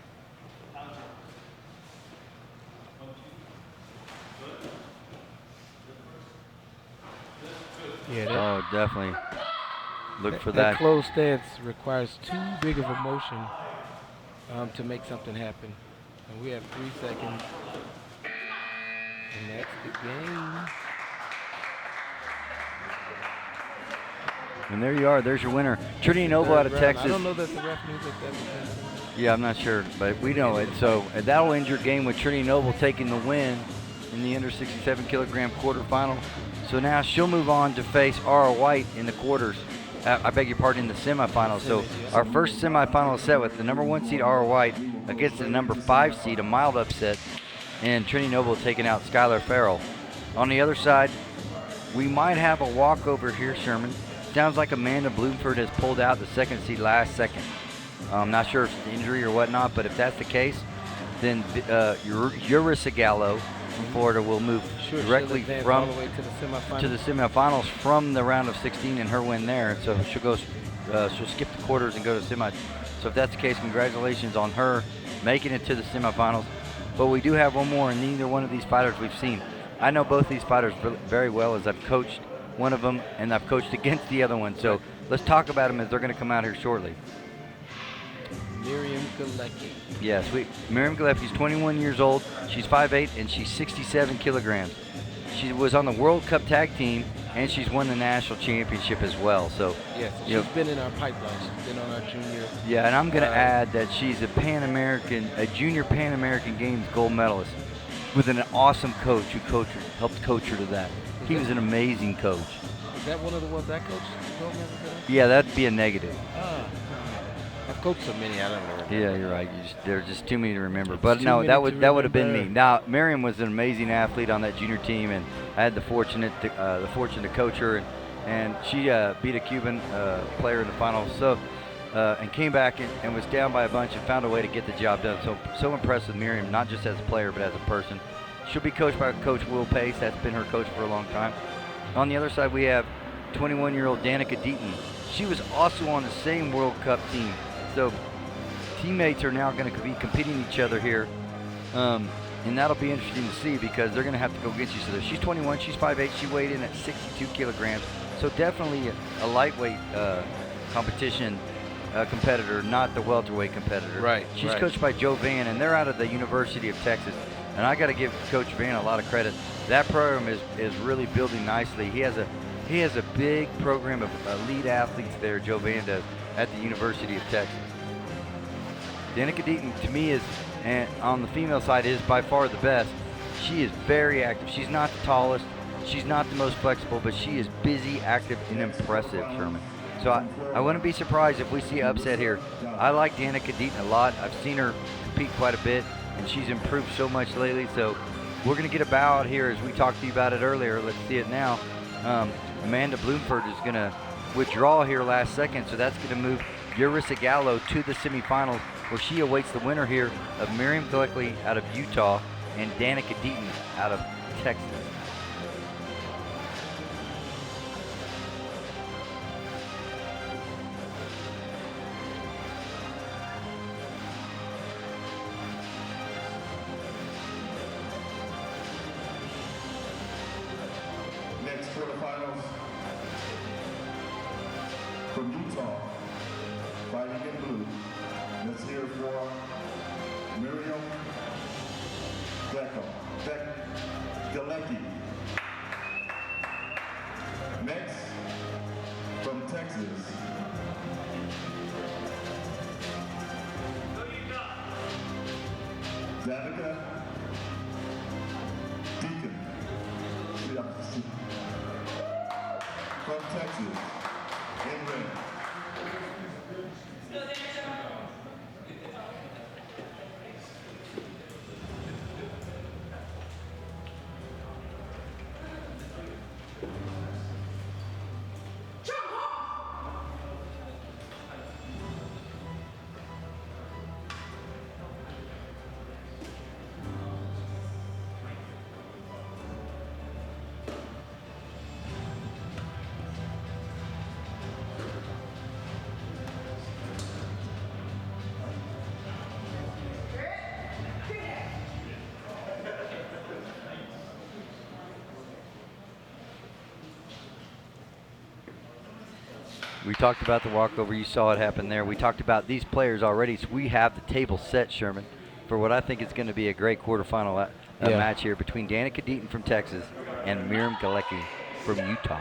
Yeah. Oh, definitely. Look for that. that. Closed stance requires too big of a motion to make something happen. And we have 3 seconds. And that's the game. And there you are. There's your winner. Trinity Noble out of Texas. I don't know that the ref knew that. Yeah, I'm not sure, but we know it. So that'll end your game with Trinity Noble taking the win in the under 67 kilogram quarterfinal. So now she'll move on to face Ara White in the quarters. I beg your pardon, in the semifinals. So our first semifinal set with the number 1 seed Ara White against the number 5 seed, a mild upset, and Trinity Noble taking out Skylar Farrell. On the other side, we might have a walkover here, Sherman. Sounds like Amanda Bloomford has pulled out the 2nd seed last second. I'm not sure if it's an injury or whatnot, but if that's the case, then Yarissa Gallo from Florida will move directly all the way to the semifinals from the round of 16 and her win there. So she'll skip the quarters and go to semi. So if that's the case, congratulations on her making it to the semifinals. But we do have one more, and neither one of these fighters we've seen. I know both these fighters very well, as I've coached one of them and I've coached against the other one. So let's talk about them as they're going to come out here shortly. Marian Kolecki. Yes, Marian Kolecki's 21 years old. She's 5'8", and she's 67 kilograms. She was on the World Cup tag team, and she's won the national championship as well. So yes, she's been in our pipeline. She's been on our junior. Yeah, and I'm going to add that she's a junior Pan American Games gold medalist with an awesome coach who helped coach her to that. He was an amazing coach. Is that one of the ones that coach? Yeah, that'd be a negative. I've coached so many, I don't know. Yeah, you're right. There are just too many to remember. But no, that would have been me. Now, Marian was an amazing athlete on that junior team, and I had the fortune to coach her, and she beat a Cuban player in the finals. So, and came back and was down by a bunch and found a way to get the job done. So impressed with Marian, not just as a player but as a person. She'll be coached by Coach Will Pace. That's been her coach for a long time. On the other side, we have 21-year-old Danica Deaton. She was also on the same World Cup team. So teammates are now going to be competing each other here. And that'll be interesting to see because they're going to have to go against each other. She's 21, she's 5'8", she weighed in at 62 kilograms. So definitely a lightweight competition competitor, not the welterweight competitor. Right. She's coached by Joe Van, and they're out of the University of Texas. And I got to give Coach Van a lot of credit. That program is really building nicely. He has a big program of elite athletes there, Joe Van does, at the University of Texas. Danica Deaton, to me, and on the female side, is by far the best. She is very active. She's not the tallest. She's not the most flexible, but she is busy, active, and impressive, Sherman. So I wouldn't be surprised if we see an upset here. I like Danica Deaton a lot. I've seen her compete quite a bit, and she's improved so much lately. So we're going to get a bout here as we talked to you about it earlier. Let's see it now. Amanda Bloomford is going to withdraw here last second, so that's going to move Yarissa Gallo to the semifinals, where she awaits the winner here of Marian Kolecki out of Utah and Danica Deaton out of Texas. Next quarterfinals from Utah, fighting in blue. Let's hear it for Marian Kolecki. Next, from Texas, Danica Deaton. From Texas, in red. We talked about the walkover. You saw it happen there. We talked about these players already. So we have the table set, Sherman, for what I think is going to be a great quarterfinal match here between Danica Deaton from Texas and Marian Kolecki from Utah.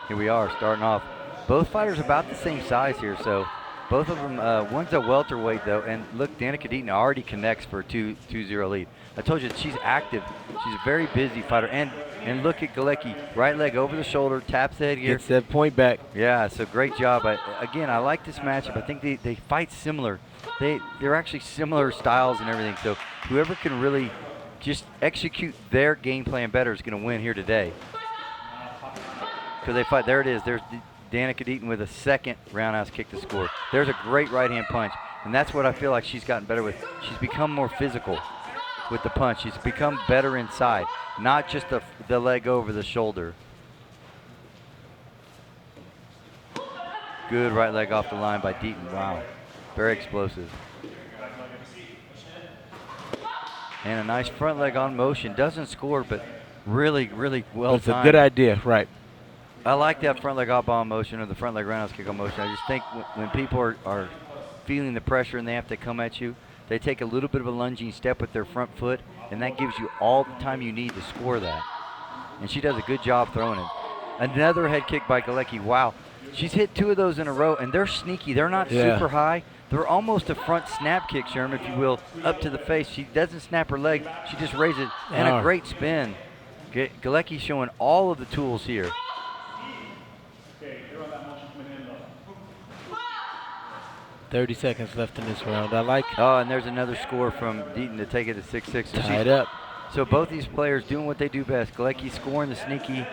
Here we are starting off. Both fighters about the same size here, so both of them, one's a welterweight though, and look, Danica Deaton already connects for a 2-0 lead. I told you she's active. She's a very busy fighter, and look at Kolecki, right leg over the shoulder, taps the headgear. Gets that point back. Yeah, so great job. Again, I like this matchup. I think they fight similar. They're actually similar styles and everything, so whoever can really just execute their game plan better is going to win here today. Because they fight, there it is. There's Danica Deaton with a second roundhouse kick to score. There's a great right-hand punch, and that's what I feel like she's gotten better with. She's become more physical with the punch. She's become better inside, not just the leg over the shoulder. Good right leg off the line by Deaton. Wow, very explosive. And a nice front leg on motion. Doesn't score, but really, really well It's timed. a good idea, right. I like that front leg off on motion or the front leg roundhouse kick on motion. I just think when people are feeling the pressure and they have to come at you, they take a little bit of a lunging step with their front foot, and that gives you all the time you need to score that. And she does a good job throwing it. Another head kick by Kolecki. Wow. She's hit 2 of those in a row, and they're sneaky. They're not super high. They're almost a front snap kick, Sherman, if you will, up to the face. She doesn't snap her leg. She just raises it, and a great spin. Kolecki showing all of the tools here. 30 seconds left in this round. I like. Oh, and there's another score from Deaton to take it to 6-6. So tied up. So both these players doing what they do best. Kolecki scoring the sneaky,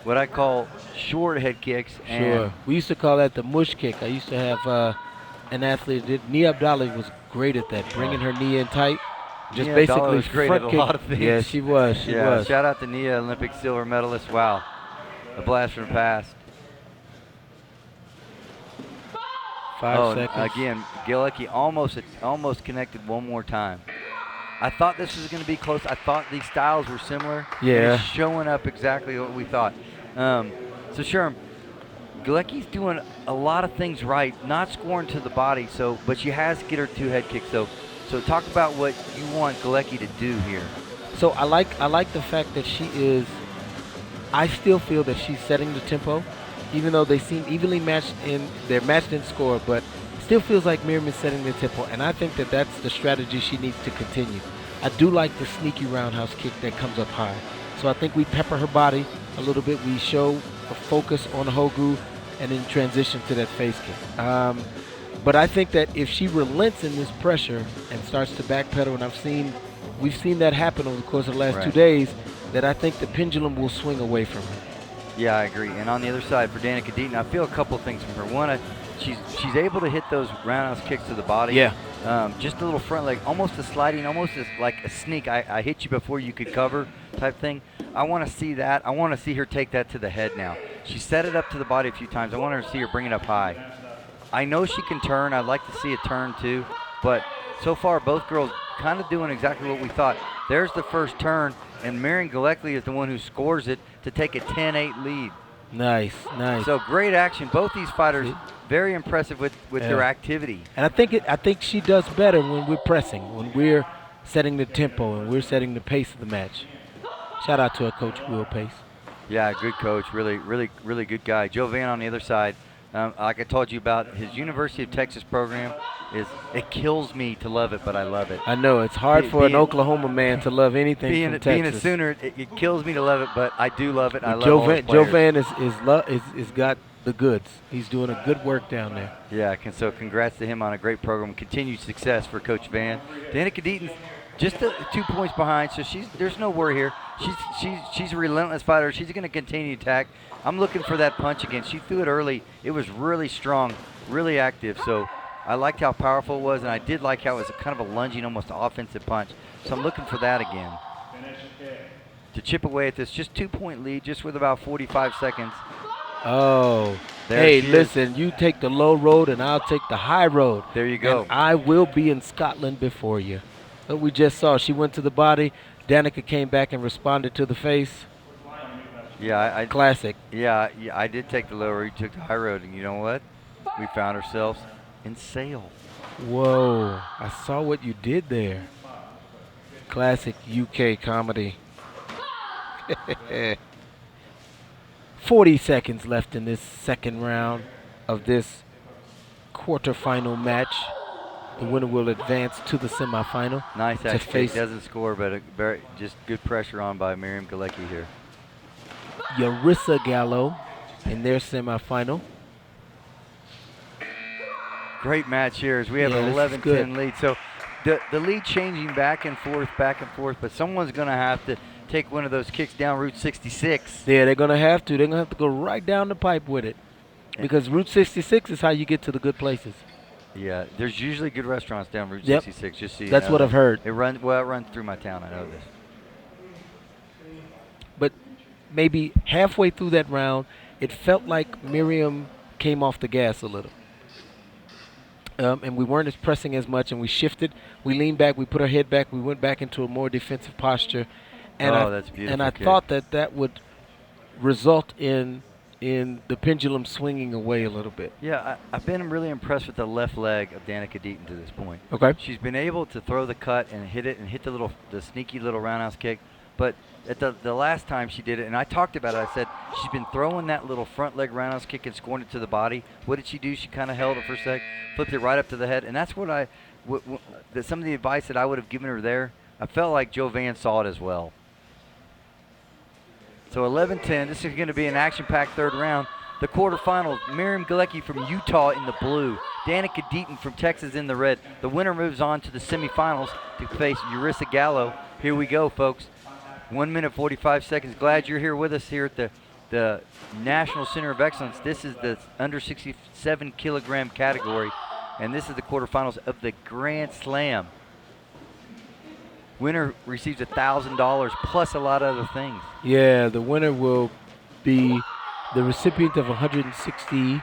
what I call short head kicks. Sure. We used to call that the mush kick. I used to have an athlete that Nia Abdali was great at that, bringing her knee in tight. Just Nia basically Abdali was great front at kick. a lot of things. Yeah, she was. She was. Shout out to Nia, Olympic silver medalist. Wow. A blast from the past. 5 seconds. Again, Kolecki almost connected one more time. I thought this was going to be close. I thought these styles were similar. Yeah. It's showing up exactly what we thought. So, Sherm, Kolecki's doing a lot of things right, not scoring to the body, but she has to get her 2 head kicks. So talk about what you want Kolecki to do here. So I like the fact that she is. I still feel that she's setting the tempo, even though they seem evenly matched they're matched in score, but still feels like Miriam is setting the tempo, and I think that that's the strategy she needs to continue. I do like the sneaky roundhouse kick that comes up high. So I think we pepper her body a little bit. We show a focus on Hogu and then transition to that face kick. But I think that if she relents in this pressure and starts to backpedal, and we've seen that happen over the course of the last 2 days, that I think the pendulum will swing away from her. Yeah, I agree. And on the other side, for Danica Deaton, I feel a couple of things from her. One, she's able to hit those roundhouse kicks to the body. Yeah. Just a little front leg, almost a sliding, almost like a sneak. I hit you before you could cover type thing. I want to see that. I want to see her take that to the head now. She set it up to the body a few times. I want her to see her bring it up high. I know she can turn. I'd like to see a turn too. But so far, both girls kind of doing exactly what we thought. There's the first turn, and Marian Kolecki is the one who scores it to take a 10-8 lead. Nice, nice. So great action. Both these fighters very impressive with their activity. And I think she does better when we're pressing, when we're setting the tempo and we're setting the pace of the match. Shout out to our coach, Will Pace. Yeah, good coach. Really, really, really good guy. Joe Van on the other side. Like I told you about, his University of Texas program it kills me to love it, but I love it. I know it's hard for an Oklahoma man to love anything from Texas. Being a Sooner, it kills me to love it, but I do love it. I love Joe all Van, the players. Joe Van is got the goods. He's doing a good work down there. Yeah, so congrats to him on a great program. Continued success for Coach Van. Danica Deaton, just 2 points behind, so there's no worry here. She's a relentless fighter. She's going to continue to attack. I'm looking for that punch again. She threw it early. It was really strong, really active. So I liked how powerful it was, and I did like how it was kind of a lunging, almost offensive punch. So I'm looking for that again. To chip away at this just 2-point lead, just with about 45 seconds. Oh, hey, listen, you take the low road and I'll take the high road. There you go. And I will be in Scotland before you. But we just saw she went to the body. Danica came back and responded to the face. Yeah, classic. Yeah, I did take the low road. You took the high road, and you know what? We found ourselves in Sale. Whoa, I saw what you did there. Classic UK comedy. 40 seconds left in this second round of this quarterfinal match. The winner will advance to the semifinal. Nice action. Doesn't score, but just good pressure on by Marian Kolecki here. Yarissa Gallo in their semifinal. Great match here as we have an 11-10 lead. So the lead changing back and forth, but someone's going to have to take one of those kicks down Route 66. Yeah, they're going to have to. They're going to have to go right down the pipe with it. Because Route 66 is how you get to the good places. Yeah, there's usually good restaurants down Route 66. Just so you That's know. what I've heard. It runs through my town. I know this. But maybe halfway through that round, it felt like Miriam came off the gas a little. And we weren't as pressing as much, and we shifted. We leaned back. We put our head back. We went back into a more defensive posture. And that's beautiful. And I thought that would result in in the pendulum swinging away a little bit. Yeah, I've been really impressed with the left leg of Danica Deaton to this point. Okay. She's been able to throw the cut and hit it and hit the sneaky little roundhouse kick. But at the last time she did it, and I talked about it, I said she's been throwing that little front leg roundhouse kick and scoring it to the body. What did she do? She kind of held it for a sec, flipped it right up to the head, and that's what some of the advice that I would have given her there, I felt like Jovan saw it as well. So 11-10, this is going to be an action-packed third round. The quarterfinals, Marian Kolecki from Utah in the blue, Danica Deaton from Texas in the red. The winner moves on to the semifinals to face Yarissa Gallo. Here we go, folks. 1 minute, 45 seconds. Glad you're here with us here at the National Center of Excellence. This is the under 67 kilogram category, and this is the quarterfinals of the Grand Slam. Winner receives $1,000 plus a lot of other things. Yeah, the winner will be the recipient of 160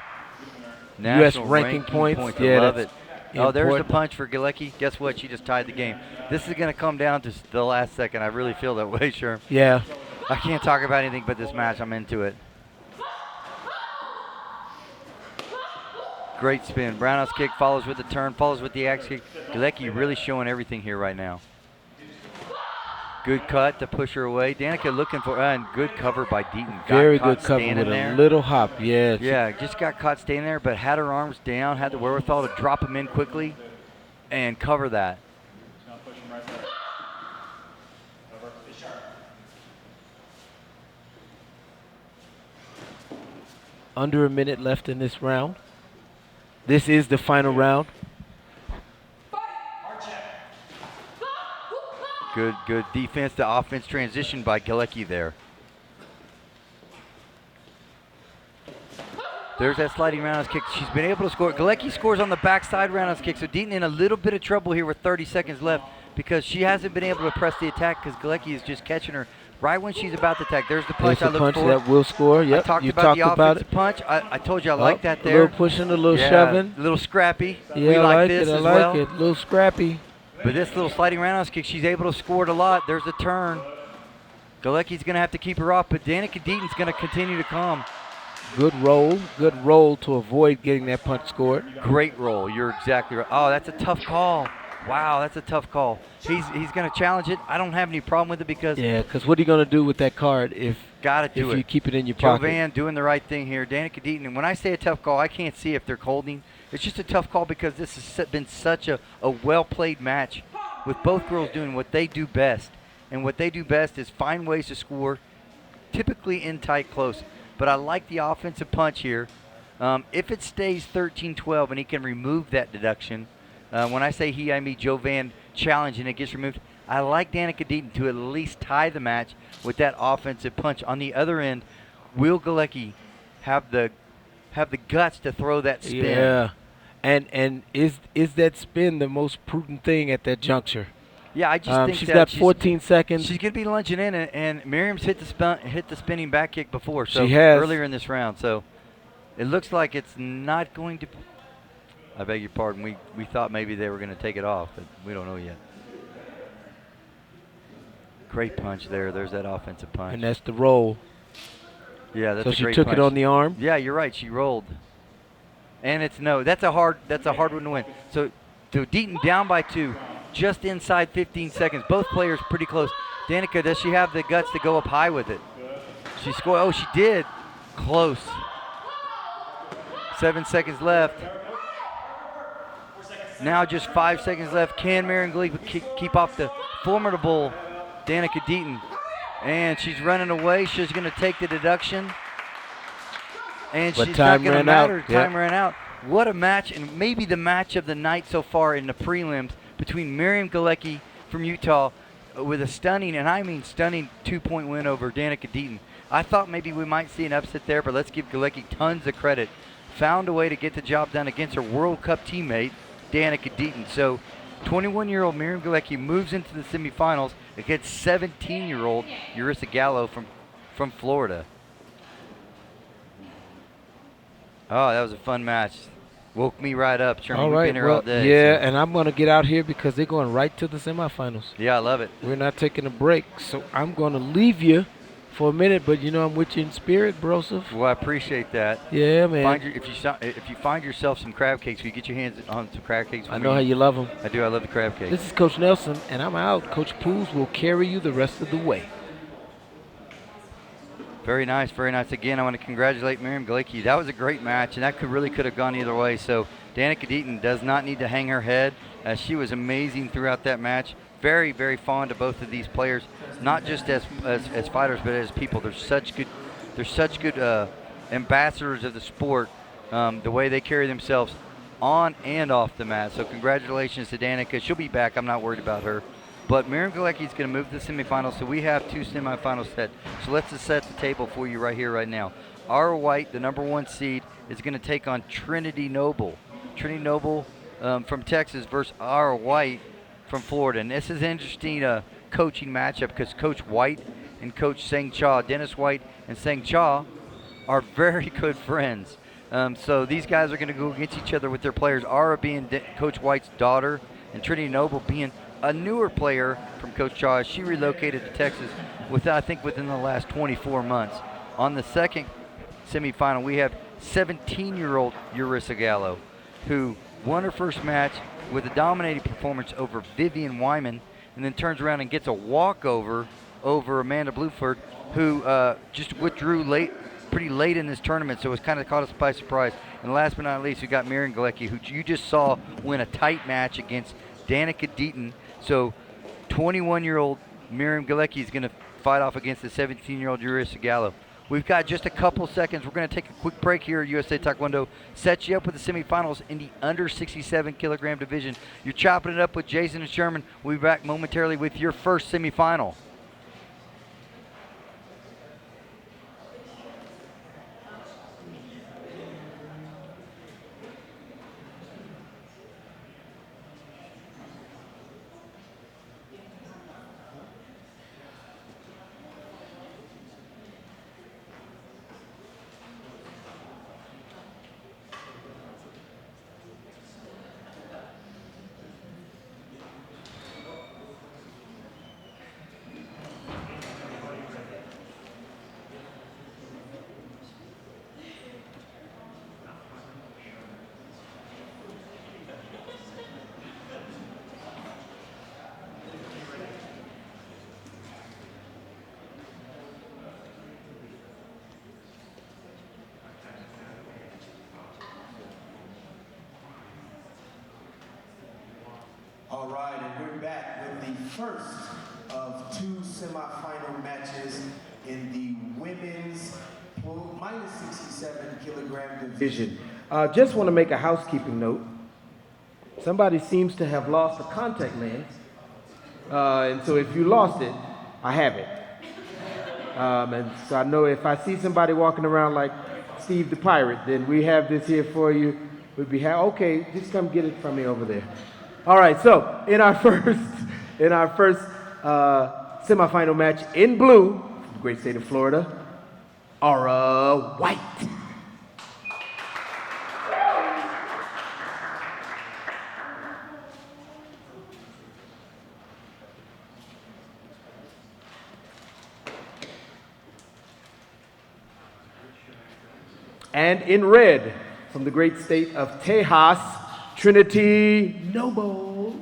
National U.S. ranking points. I Yeah, love it. Oh, there's the important. punch for Kolecki. Guess what? She just tied the game. This is going to come down to the last second. I really feel that way, Sherm. Yeah. I can't talk about anything but this match. I'm into it. Great spin. Roundhouse kick follows with the turn, follows with the axe kick. Kolecki really showing everything here right now. Good cut to push her away. Danica looking for, and good cover by Deaton. Very good cover with a little hop. Yeah. Yeah, just got caught standing there, but had her arms down, had the wherewithal to drop them in quickly and cover that. Under a minute left in this round. This is the final round. Good defense to offense transition by Kolecki there. There's that sliding roundhouse kick. She's been able to score. Kolecki scores on the backside roundhouse kick. So Deaton in a little bit of trouble here with 30 seconds left because she hasn't been able to press the attack because Kolecki is just catching her right when she's about to attack. There's the punch There's I the look punch for. that will score. Yep. I talked you about talked the about offensive it. punch. I told you I like that A there. little pushing, a little shoving. A little scrappy. Yeah, we I like like this it. I as like well. it. A little scrappy. But this little sliding roundhouse kick, she's able to score it a lot. There's the turn. Kolecki's going to have to keep her off, but Danica Deaton's going to continue to come. Good roll to avoid getting that punch scored. Great roll. You're exactly right. Oh, that's a tough call. Wow, that's a tough call. He's going to challenge it. I don't have any problem with it because what are you going to do with that card if you keep it in your pocket? Jovan doing the right thing here. Danica Deaton, and when I say a tough call, I can't see if they're holding. It's just a tough call because this has been such a well-played match with both girls doing what they do best. And what they do best is find ways to score, typically in tight close. But I like the offensive punch here. If it stays 13-12 and he can remove that deduction, when I say he, I mean Jovan challenge and it gets removed, I like Danica Deaton to at least tie the match with that offensive punch. On the other end, will Kolecki have the guts to throw that spin? Yeah. And is that spin the most prudent thing at that juncture? Yeah, I just think she's got 14 seconds. She's going to be lunging in, and Miriam's hit the spinning back kick before. So she has. Earlier in this round. So it looks like it's not going to. I beg your pardon. We thought maybe they were going to take it off, but we don't know yet. Great punch there. There's that offensive punch. And that's the roll. Yeah, that's so a she great took punch. it on the arm. Yeah, you're right. She rolled. And it's no. That's a hard one to win. So Deaton down by 2. Just inside 15 seconds. Both players pretty close. Danica, does she have the guts to go up high with it? She scored. Oh, she did. Close. 7 seconds left. Now just 5 seconds left. Can Marian Kolecki keep off the formidable Danica Deaton? And she's running away. She's going to take the deduction. And but she's not going to matter. Yep. Time ran out. What a match, and maybe the match of the night so far in the prelims between Marian Kolecki from Utah with a stunning, and I mean stunning, 2-point win over Danica Deaton. I thought maybe we might see an upset there, but let's give Kolecki tons of credit. Found a way to get the job done against her World Cup teammate, Danica Deaton. So 21-year-old Marian Kolecki moves into the semifinals against 17-year-old Yarissa Gallo from Florida. Oh, that was a fun match. Woke me right up, Sherman. All We've right, been here all day. yeah, so. and I'm going to get out here because they're going right to the semifinals. Yeah, I love it. We're not taking a break, so I'm going to leave you for a minute, but you know I'm with you in spirit, broseph. Well, I appreciate that. Yeah, man. If you find yourself some crab cakes, will you get your hands on some crab cakes? I know how you love them. I do. I love the crab cakes. This is Coach Nelson, and I'm out. Coach Poos will carry you the rest of the way. Very nice, very nice. Again, I want to congratulate Marian Kolecki. That was a great match, and that really could have gone either way. So Danica Deaton does not need to hang her head. She was amazing throughout that match. Very, very fond of both of these players, not just as fighters, but as people. They're such good ambassadors of the sport. The way they carry themselves on and off the mat. So congratulations to Danica. She'll be back. I'm not worried about her. But Marian Kolecki is going to move to the semifinals, so we have 2 semifinals set. So let's just set the table for you right here, right now. Our White, the #1 seed, is going to take on Trinity Noble. Trinity Noble from Texas versus our White from Florida. And this is an interesting coaching matchup because Coach White and Coach Sang Cha, Dennis White and Sang Cha, are very good friends. So these guys are going to go against each other with their players. Ara being Coach White's daughter, and Trinity Noble being a newer player from Coach Cha. She relocated to Texas within the last 24 months. On the second semifinal, we have 17-year-old Yarissa Gallo, who won her first match with a dominating performance over Vivian Wyman, and then turns around and gets a walkover over Amanda Bluford, who just withdrew pretty late in this tournament, so it was kind of caught us by surprise. And last but not least, we got Marian Kolecki, who you just saw win a tight match against Danica Deaton. So 21-year-old Marian Kolecki is going to fight off against the 17-year-old Yarissa Gallo. We've got just a couple seconds. We're going to take a quick break here at USA Taekwondo. Set you up with the semifinals in the under 67 kilogram division. You're chopping it up with Jason and Sherman. We'll be back momentarily with your first semifinal. All right, and we're back with the first of 2 semifinal matches in the women's minus 67 kilogram division. Just want to make a housekeeping note. Somebody seems to have lost a contact lens. And so if you lost it, I have it. And so I know if I see somebody walking around like Steve the Pirate, then we have this here for you. We'd be happy. Okay, just come get it from me over there. All right, so in our first semifinal match in blue, from the great state of Florida, Ara White. And in red, from the great state of Tejas, Trinity Noble.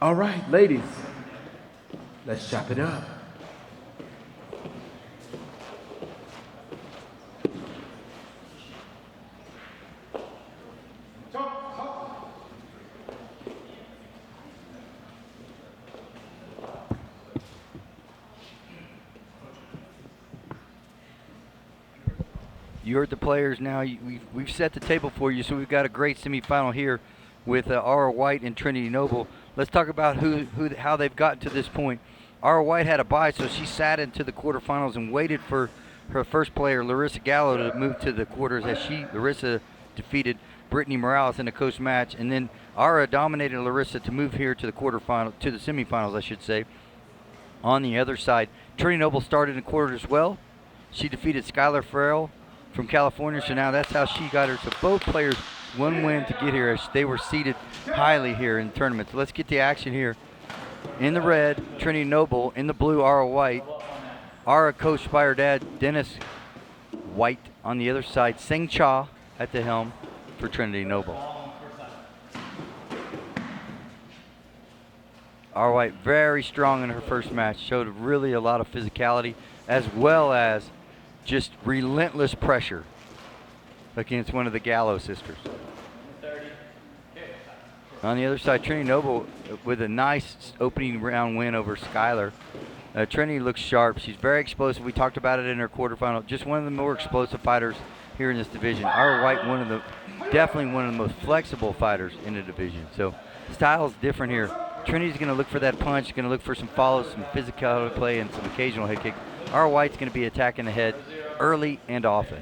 All right, ladies, let's chop it up. You heard the players now. We've set the table for you, so we've got a great semifinal here with Ara White and Trinity Noble. Let's talk about how they've gotten to this point. Ara White had a bye, so she sat into the quarterfinals and waited for her first player, Larissa Gallo, to move to the quarters as Larissa defeated Brittany Morales in a close match, and then Ara dominated Larissa to move here to the semifinals, I should say. On the other side, Trinity Noble started in quarters as well. She defeated Skylar Farrell from California, so now that's how she got her. So both players one win to get here, as they were seeded highly here in the tournament. So let's get the action here. In the red, Trinity Noble. In the blue, Ara White. Ara coached by her dad, Dennis White. On the other side, Sing Cha at the helm for Trinity Noble. Ara White very strong in her first match. Showed really a lot of physicality as well as just relentless pressure against one of the Gallo sisters. On the other side, Trinity Noble with a nice opening round win over Skylar. Trinity looks sharp. She's very explosive. We talked about it in her quarterfinal. Just one of the more explosive fighters here in this division. Ara White, definitely one of the most flexible fighters in the division. So style is different here. Trinity's going to look for that punch, going to look for some follows, some physical play, and some occasional head kicks. Ara White's going to be attacking the head early and often.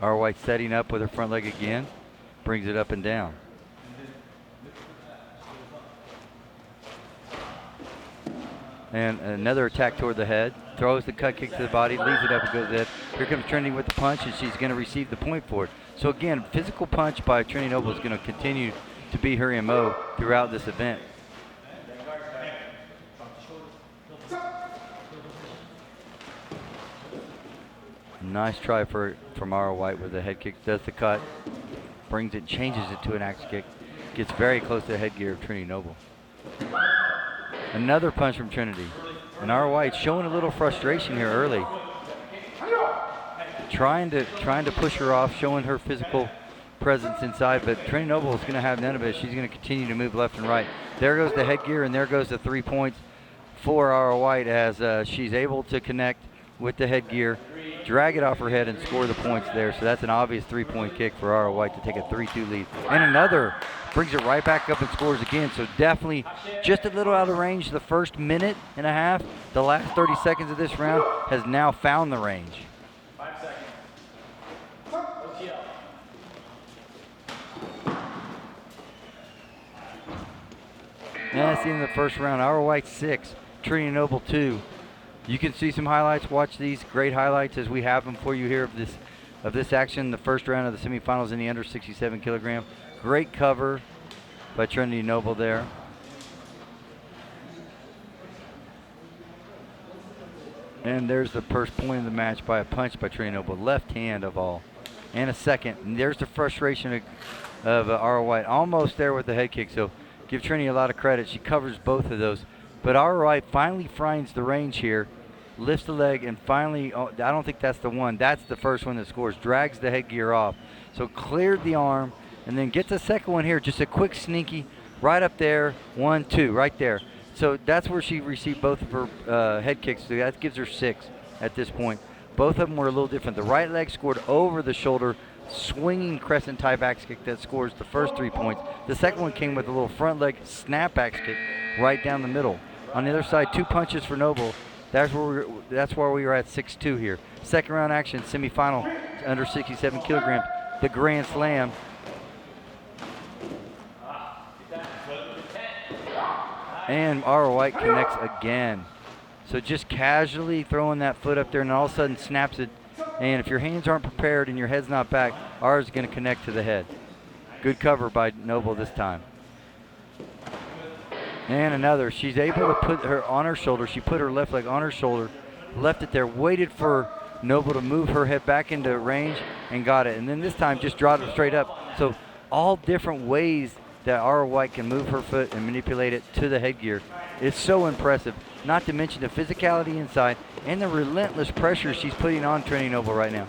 Ara White setting up with her front leg again, brings it up and down. And another attack toward the head, throws the cut kick to the body, leaves it up and goes dead. Here comes Trinity with the punch, and she's going to receive the point for it. So again, physical punch by Trinity Noble is going to continue to be her MO throughout this event. Nice try from Ara White with the head kick. Does the cut, brings it, changes it to an axe kick. Gets very close to the headgear of Trinity Noble. Another punch from Trinity. And Ara White showing a little frustration here early. Trying to push her off, showing her physical presence inside, but Trinity Noble is going to have none of it. She's going to continue to move left and right. There goes the headgear, and there goes the 3 points for Ara White as she's able to connect with the headgear, drag it off her head, and score the points there. So that's an obvious 3-point kick for Ara White to take a 3-2 lead. And another brings it right back up and scores again. So definitely just a little out of range the first minute and a half. The last 30 seconds of this round has now found the range. 5 seconds. And that's the end of the first round. Ara White 6, Trinity Noble 2. You can see some highlights. Watch these great highlights as we have them for you here of this action, the first round of the semifinals in the under 67 kilogram. Great cover by Trinity Noble there. And there's the first point of the match by a punch by Trinity Noble, left hand of all. And a second. And there's the frustration of Ara White, almost there with the head kick. So give Trinity a lot of credit. She covers both of those. But Ara White finally finds the range here, lifts the leg, and finally, I don't think that's the one. That's the first one that scores. Drags the headgear off. So cleared the arm, and then gets a second one here. Just a quick sneaky, right up there, 1-2, right there. So that's where she received both of her head kicks. So that gives her 6 at this point. Both of them were a little different. The right leg scored over the shoulder, swinging crescent type axe kick that scores the first 3 points. The second one came with a little front leg snap axe kick right down the middle. On the other side, 2 punches for Noble. That's where we were at 6-2 here. Second round action, semifinal, under 67 kilograms, the Grand Slam. And Ara White connects again. So just casually throwing that foot up there, and all of a sudden snaps it. And if your hands aren't prepared and your head's not back, Ara's going to connect to the head. Good cover by Noble this time. And another. She's able to put her on her shoulder. She put her left leg on her shoulder, left it there, waited for Noble to move her head back into range, and got it. And then this time just dropped it straight up. So all different ways that Ara White can move her foot and manipulate it to the headgear. It's so impressive. Not to mention the physicality inside and the relentless pressure she's putting on Trinity Noble right now.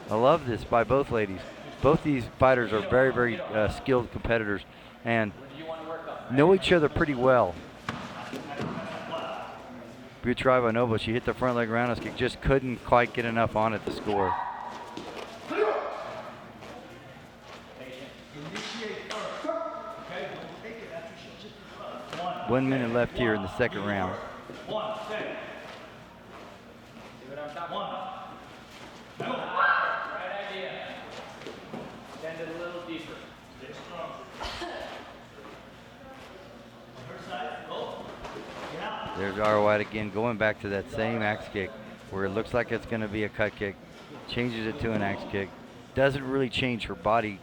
I love this by both ladies. Both these fighters are very, very skilled competitors and know each other pretty well. Good try by Noble. She hit the front leg roundhouse kick, just couldn't quite get enough on it to score. 1 minute left here in the second round. There's Ara White again, going back to that same axe kick where it looks like it's going to be a cut kick. Changes it to an axe kick. Doesn't really change her body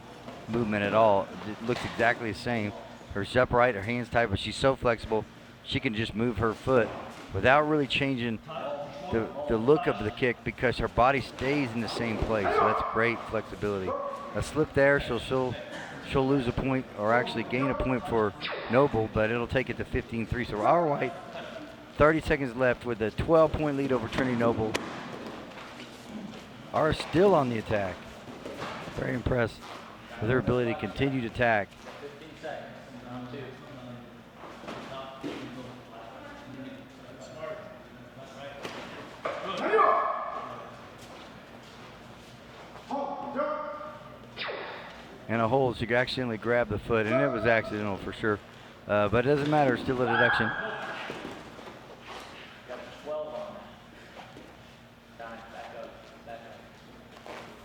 movement at all. It looks exactly the same. Her upright, her hands tight, but she's so flexible, she can just move her foot without really changing the look of the kick because her body stays in the same place. So that's great flexibility. A slip there, she'll lose a point, or actually gain a point for Noble, but it'll take it to 15-3. So Ara White, 30 seconds left with a 12-point lead over Trinity Noble. Ara still on the attack. Very impressed with her ability to continue to attack. And a hold, she accidentally grabbed the foot, and it was accidental for sure. But it doesn't matter, still a deduction.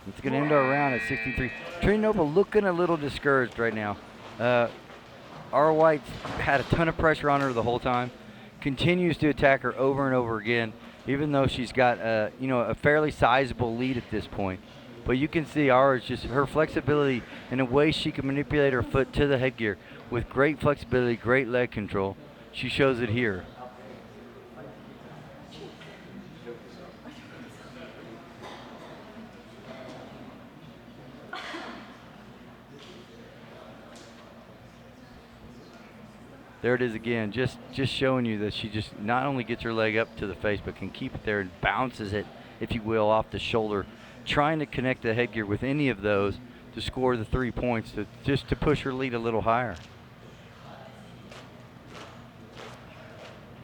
It's going to end our round at 63. Trinity Noble looking a little discouraged right now. Ara White had a ton of pressure on her the whole time. Continues to attack her over and over again, even though she's got a fairly sizable lead at this point. But you can see Ara's just her flexibility and the way she can manipulate her foot to the headgear with great flexibility, great leg control. She shows it here. There it is again, just showing you that she just not only gets her leg up to the face, but can keep it there and bounces it, if you will, off the shoulder, trying to connect the headgear with any of those to score the 3 points, just to push her lead a little higher.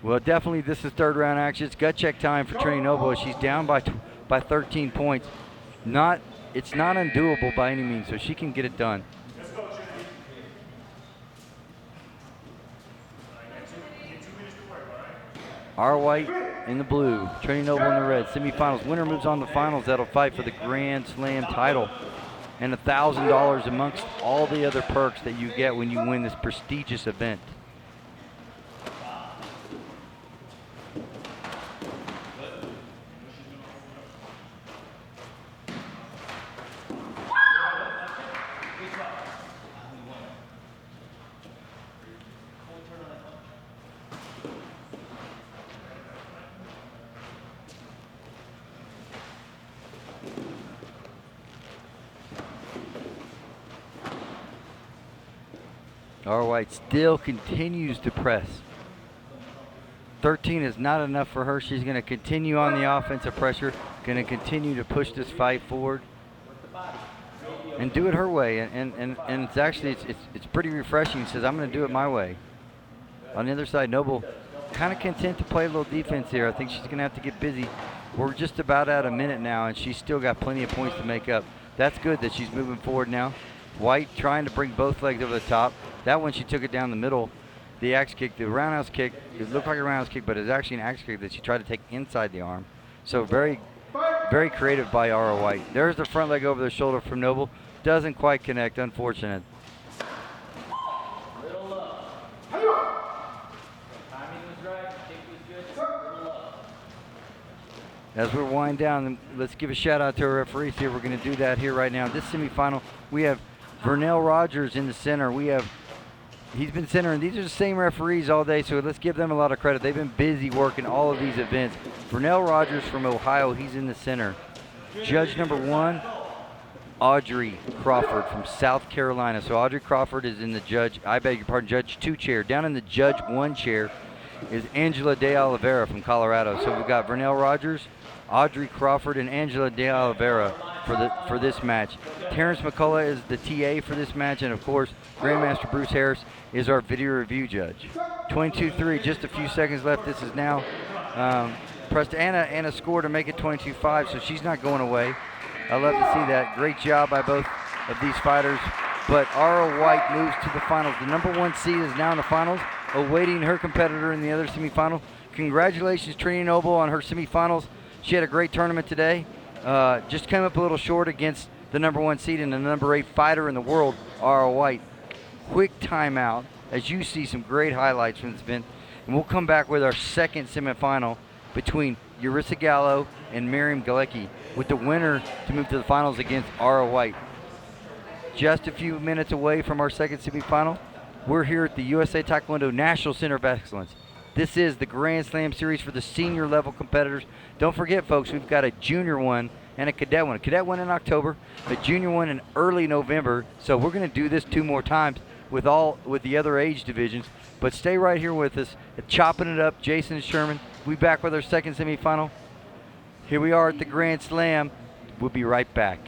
Well, definitely this is third round action. It's gut check time for Trinity Noble. She's down by 13 points. It's not undoable by any means, so she can get it done. Ara White in the blue, Trinity Noble in the red. Semifinals. Winner moves on to finals. That'll fight for the Grand Slam title and $1,000 amongst all the other perks that you get when you win this prestigious event. Ara White still continues to press. 13 is not enough for her. She's going to continue on the offensive pressure, going to continue to push this fight forward and do it her way. And it's actually, it's pretty refreshing. She says, I'm going to do it my way. On the other side, Noble kind of content to play a little defense here. I think she's going to have to get busy. We're just about at a minute now, and she's still got plenty of points to make up. That's good that she's moving forward now. White trying to bring both legs over the top. That one, she took it down the middle. The axe kick, the roundhouse kick, it looked like a roundhouse kick, but it's actually an axe kick that she tried to take inside the arm. So very, very creative by Ara White. There's the front leg over the shoulder from Noble. Doesn't quite connect, unfortunate. As we wind down, let's give a shout out to our referees here. We're going to do that here right now. This semifinal, we have Vernell Rogers in the center. He's been centering. These are the same referees all day, so let's give them a lot of credit. They've been busy working all of these events. Vernell Rogers from Ohio, he's in the center. Judge number 1, Audrey Crawford from South Carolina. So Audrey Crawford is in the judge 2 chair. Down in the judge 1 chair is Angela De Oliveira from Colorado. So we've got Vernell Rogers, Audrey Crawford, and Angela De Oliveira for this match. Terrence McCullough is the TA for this match, and of course, Grandmaster Bruce Harris is our video review judge. 22-3, just a few seconds left. This is now pressed Anna score to make it 22-5, so she's not going away. I love to see that. Great job by both of these fighters. But Ara White moves to the finals. The number 1 seed is now in the finals, awaiting her competitor in the other semifinal. Congratulations, Trinity Noble, on her semifinals. She had a great tournament today. Just came up a little short against the number 1 seed and the number 8 fighter in the world, Ara White. Quick timeout as you see some great highlights from this event. And we'll come back with our second semifinal between Yarissa Gallo and Marian Kolecki, with the winner to move to the finals against Ara White. Just a few minutes away from our second semifinal, we're here at the USA Taekwondo National Center of Excellence. This is the Grand Slam Series for the senior level competitors. Don't forget, folks, we've got a junior one and a cadet one. A cadet one in October, a junior one in early November. So we're going to do this 2 more times with the other age divisions. But stay right here with us, chopping it up. Jason and Sherman, we'll be back with our second semifinal. Here we are at the Grand Slam. We'll be right back.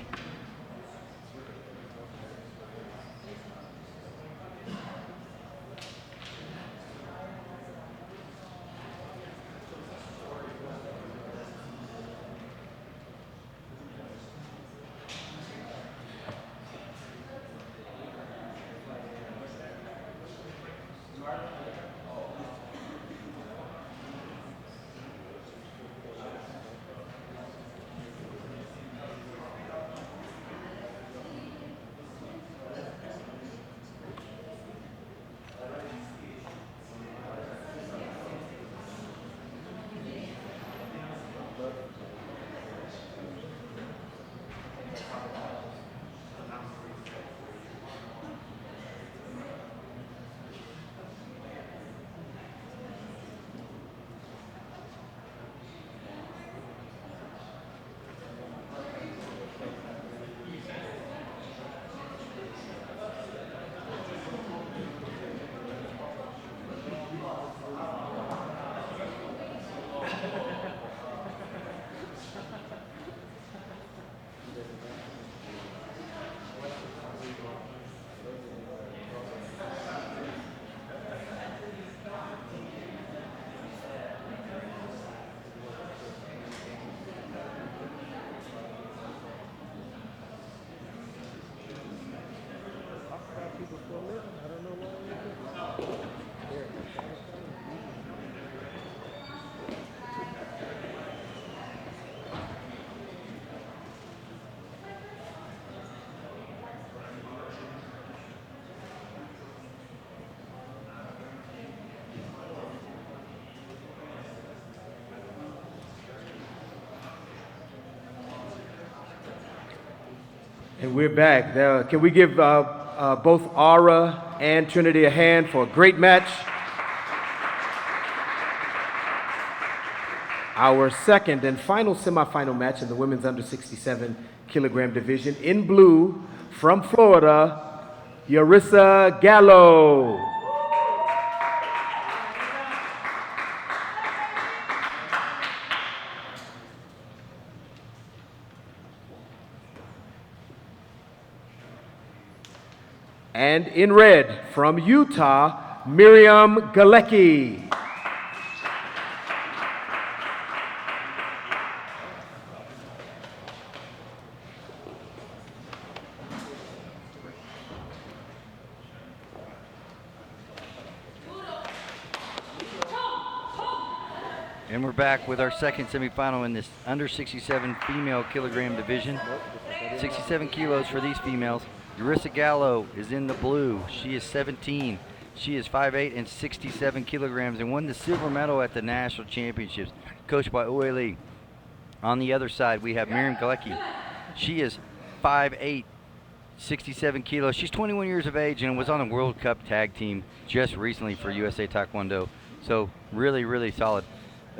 And we're back. Can we give both Ara and Trinity a hand for a great match? Our second and final semifinal match in the women's under 67 kilogram division. In blue, from Florida, Yarissa Gallo. And in red, from Utah, Marian Kolecki. And we're back with our second semifinal in this under 67 female kilogram division. 67 kilos for these females. Yarissa Gallo is in the blue. She is 17. She is 5'8" and 67 kilograms and won the silver medal at the national championships, coached by Oe Lee. On the other side, we have Marian Kolecki. She is 5'8", 67 kilos. She's 21 years of age and was on the World Cup tag team just recently for USA Taekwondo. So really, really solid.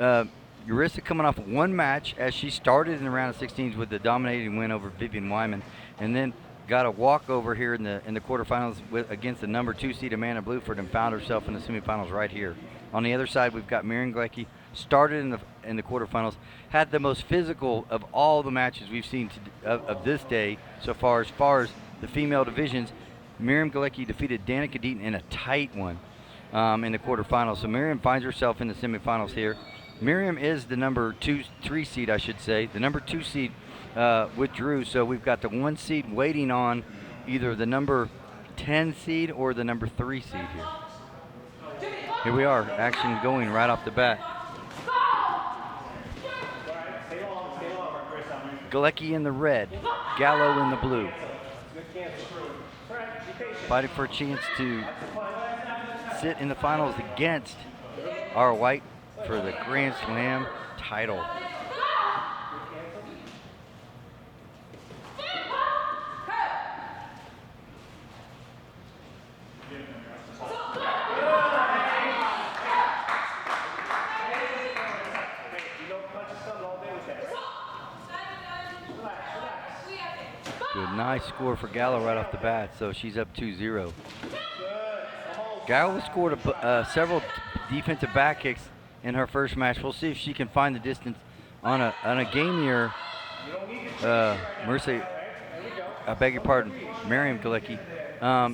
Yarissa coming off one match as she started in the round of 16s with the dominating win over Vivian Wyman, and then got a walkover here in the quarterfinals against the number 2 seed Amanda Bluford, and found herself in the semifinals right here. On the other side, we've got Marian Kolecki, started in the quarterfinals, had the most physical of all the matches we've seen of this day so far. As far as the female divisions, Marian Kolecki defeated Danica Deaton in a tight one in the quarterfinals. So Marian finds herself in the semifinals here. Marian is the number 3 seed, I should say. The number 2 seed withdrew, so we've got the 1 seed waiting on either the number 10 seed or the number 3 seed here. Here we are, action going right off the bat. Kolecki in the red, Gallo in the blue. Fighting for a chance to sit in the finals against our white for the Grand Slam title. Good, nice score for Gallo right off the bat, so she's up 2-0. Gallo scored several defensive back kicks in her first match. We'll see if she can find the distance on a gamier Marissa, I beg your pardon, Marian Kolecki.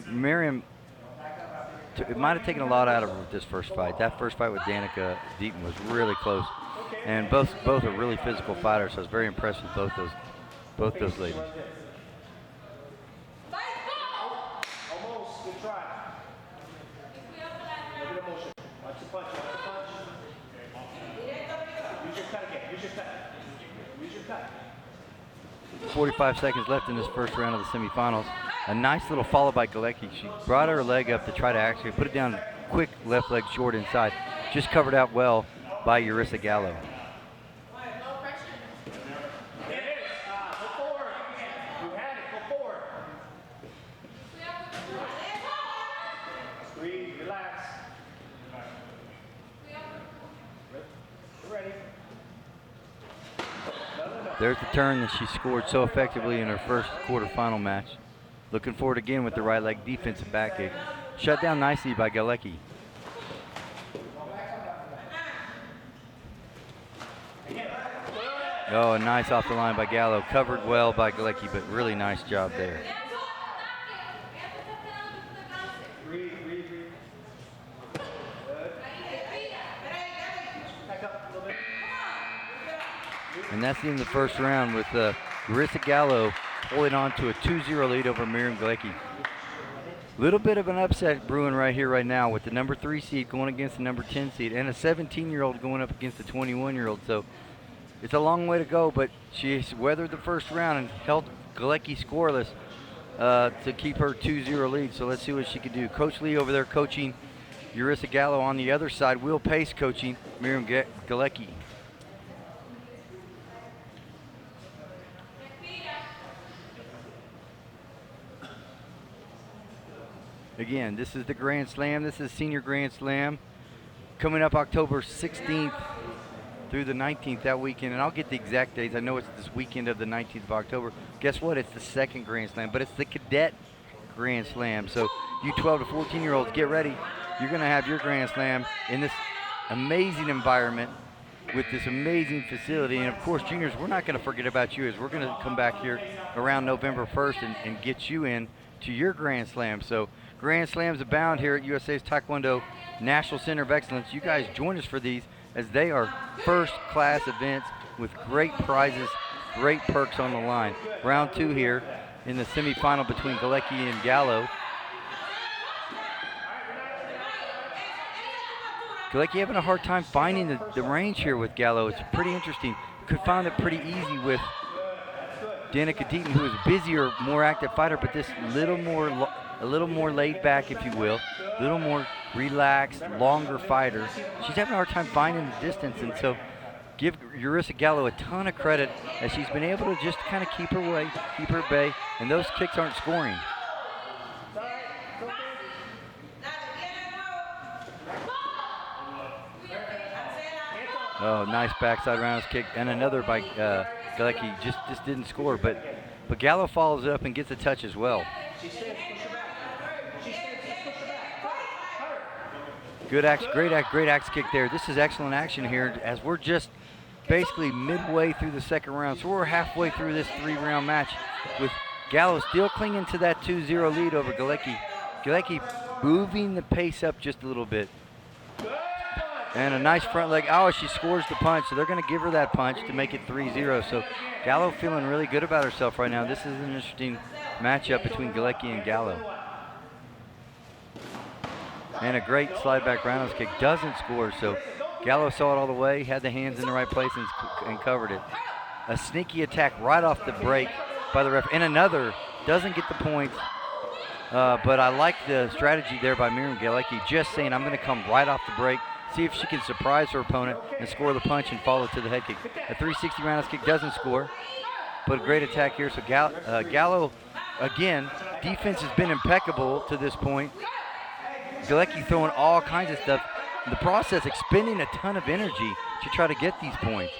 Marian, it might have taken a lot out of her with this first fight. That first fight with Danica Deaton was really close, and both are really physical fighters. So I was very impressed with both those ladies. Try. Look at the motion. Watch the punch. Watch the punch. Use your cut again. Use your cut. Use your cut. 45 seconds left in this first round of the semifinals. A nice little follow by Kolecki. She brought her leg up to try to actually put it down quick, left leg short inside. Just covered out well by Yarissa Gallo. There's the turn that she scored so effectively in her first quarterfinal match. Looking forward again with the right leg defensive back kick. Shut down nicely by Kolecki. Oh, nice off the line by Gallo. Covered well by Kolecki, but really nice job there. And that's the end of the first round with Larissa Gallo holding on to a 2-0 lead over Marian Kolecki. Little bit of an upset brewing right here, right now, with the number 3 seed going against the number 10 seed and a 17-year-old going up against the 21-year-old. So it's a long way to go, but she's weathered the first round and held Kolecki scoreless to keep her 2-0 lead. So let's see what she can do. Coach Lee over there coaching Yarissa Gallo. On the other side, Will Pace coaching Marian Kolecki. Again, this is the Grand Slam. This is Senior Grand Slam. Coming up October 16th through the 19th that weekend. And I'll get the exact dates. I know it's this weekend of the 19th of October. Guess what? It's the second Grand Slam, but it's the Cadet Grand Slam. So you 12 to 14-year-olds, get ready. You're going to have your Grand Slam in this amazing environment with this amazing facility. And, of course, juniors, we're not going to forget about you, as we're going to come back here around November 1st and get you in to your Grand Slam. So Grand Slams abound here at USA's Taekwondo National Center of Excellence. You guys join us for these, as they are first-class events with great prizes, great perks on the line. Round 2 here in the semifinal between Kolecki and Gallo. Kolecki having a hard time finding the range here with Gallo. It's pretty interesting. Could find it pretty easy with Danica Deaton, who is a busier, more active fighter, but this a little more laid back, if you will, a little more relaxed, longer fighter. She's having a hard time finding the distance, and so give Yarissa Gallo a ton of credit, as she's been able to just kind of keep her way, keep her at bay, and those kicks aren't scoring. Oh, nice backside roundhouse kick, and another by Kolecki. Just didn't score, but Gallo follows it up and gets a touch as well. Good axe, great axe kick there. This is excellent action here, as we're just basically midway through the second round. So we're halfway through this 3-round match with Gallo still clinging to that 2-0 lead over Kolecki. Kolecki moving the pace up just a little bit. And a nice front leg. Oh, she scores the punch, so they're going to give her that punch to make it 3-0. So Gallo feeling really good about herself right now. This is an interesting matchup between Kolecki and Gallo. And a great slide back roundhouse kick, doesn't score, so Gallo saw it all the way, had the hands in the right place and covered it. A sneaky attack right off the break by the ref, and another, doesn't get the points, but I like the strategy there by Marian Kolecki, just saying I'm going to come right off the break, see if she can surprise her opponent and score the punch and follow to the head kick. A 360 roundhouse kick doesn't score, but a great attack here. So Gallo, again, defense has been impeccable to this point. Kolecki throwing all kinds of stuff. In the process, expending a ton of energy to try to get these points.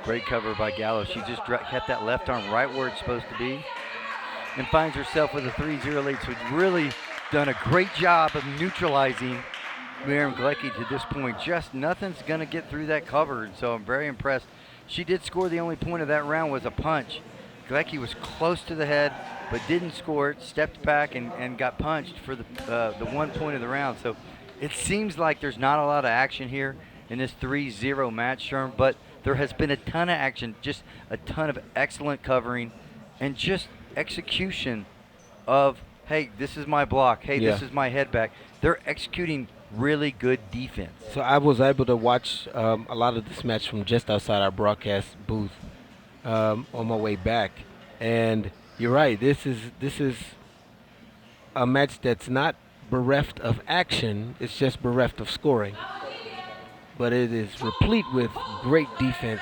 Great cover by Gallo. She just kept that left arm right where it's supposed to be and finds herself with a 3-0 lead. So it's really done a great job of neutralizing Marian Kolecki to this point. Just nothing's going to get through that cover, and so I'm very impressed. She did score. The only point of that round was a punch. Kolecki was close to the head but didn't score it, stepped back and got punched for the 1 point of the round. So it seems like there's not a lot of action here in this 3-0 match, Sherm, but there has been a ton of action, just a ton of excellent covering and just execution of, hey, this is my block, hey, this is my head back. They're executing really good defense. So I was able to watch a lot of this match from just outside our broadcast booth on my way back, and you're right. This is a match that's not bereft of action. It's just bereft of scoring. But it is replete with great defense,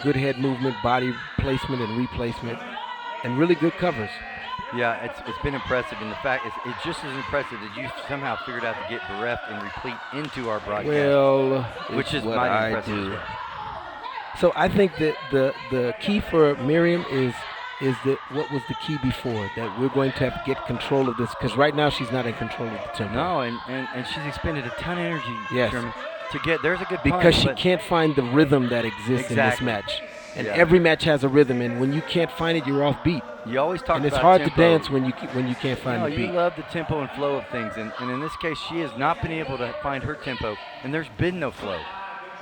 good head movement, body placement and replacement, and really good covers. Yeah, it's been impressive, and the fact it's just as impressive that you somehow figured out to get bereft and replete into our broadcast. Well, which is what mighty I impressive. do. So I think that the key for Miriam is that what was the key before, that we're going to have to get control of this, because right now she's not in control of the tempo. No, and she's expended a ton of energy, Yes. Sherman, to get, there's a good Because punch, she but can't find the rhythm that exists in this match. And every match has a rhythm, and when you can't find it, you're off beat. You always talk about and it's hard tempo. to dance when you can't find the You beat. love the tempo and flow of things, and in this case, she has not been able to find her tempo, and there's been no flow.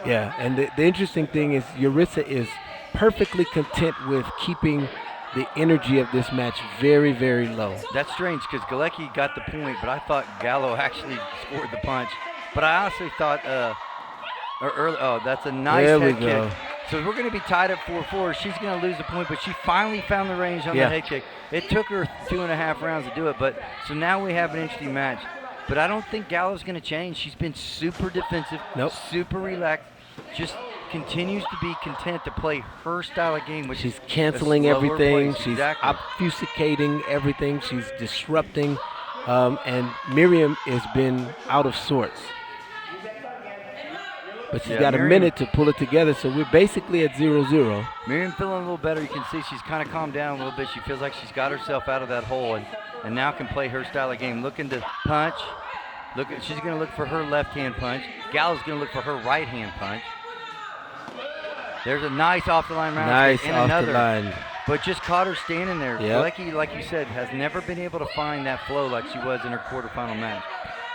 Yeah, and the interesting thing is Yarissa is perfectly content with keeping the energy of this match very, very low. That's strange because Kolecki got the point, but I thought Gallo actually scored the punch. But I honestly thought, that's a nice head kick. So we're going to be tied at 4-4. She's going to lose the point, but she finally found the range on the head kick. It took her 2.5 rounds to do it, but so now we have an interesting match. But I don't think Gallo's going to change. She's been super defensive, super relaxed, just continues to be content to play her style of game, which she's canceling everything. She's obfuscating everything. She's disrupting, and Miriam has been out of sorts. But she's got a minute to pull it together, so we're basically at 0-0. Miriam feeling a little better. You can see she's kind of calmed down a little bit. She feels like she's got herself out of that hole and now can play her style of game. Looking to punch. She's going to look for her left-hand punch. Gallo's going to look for her right-hand punch. There's a nice off-the-line round. Nice and off another, the line. But just caught her standing there. Yep. Kolecki, like you said, has never been able to find that flow like she was in her quarterfinal match.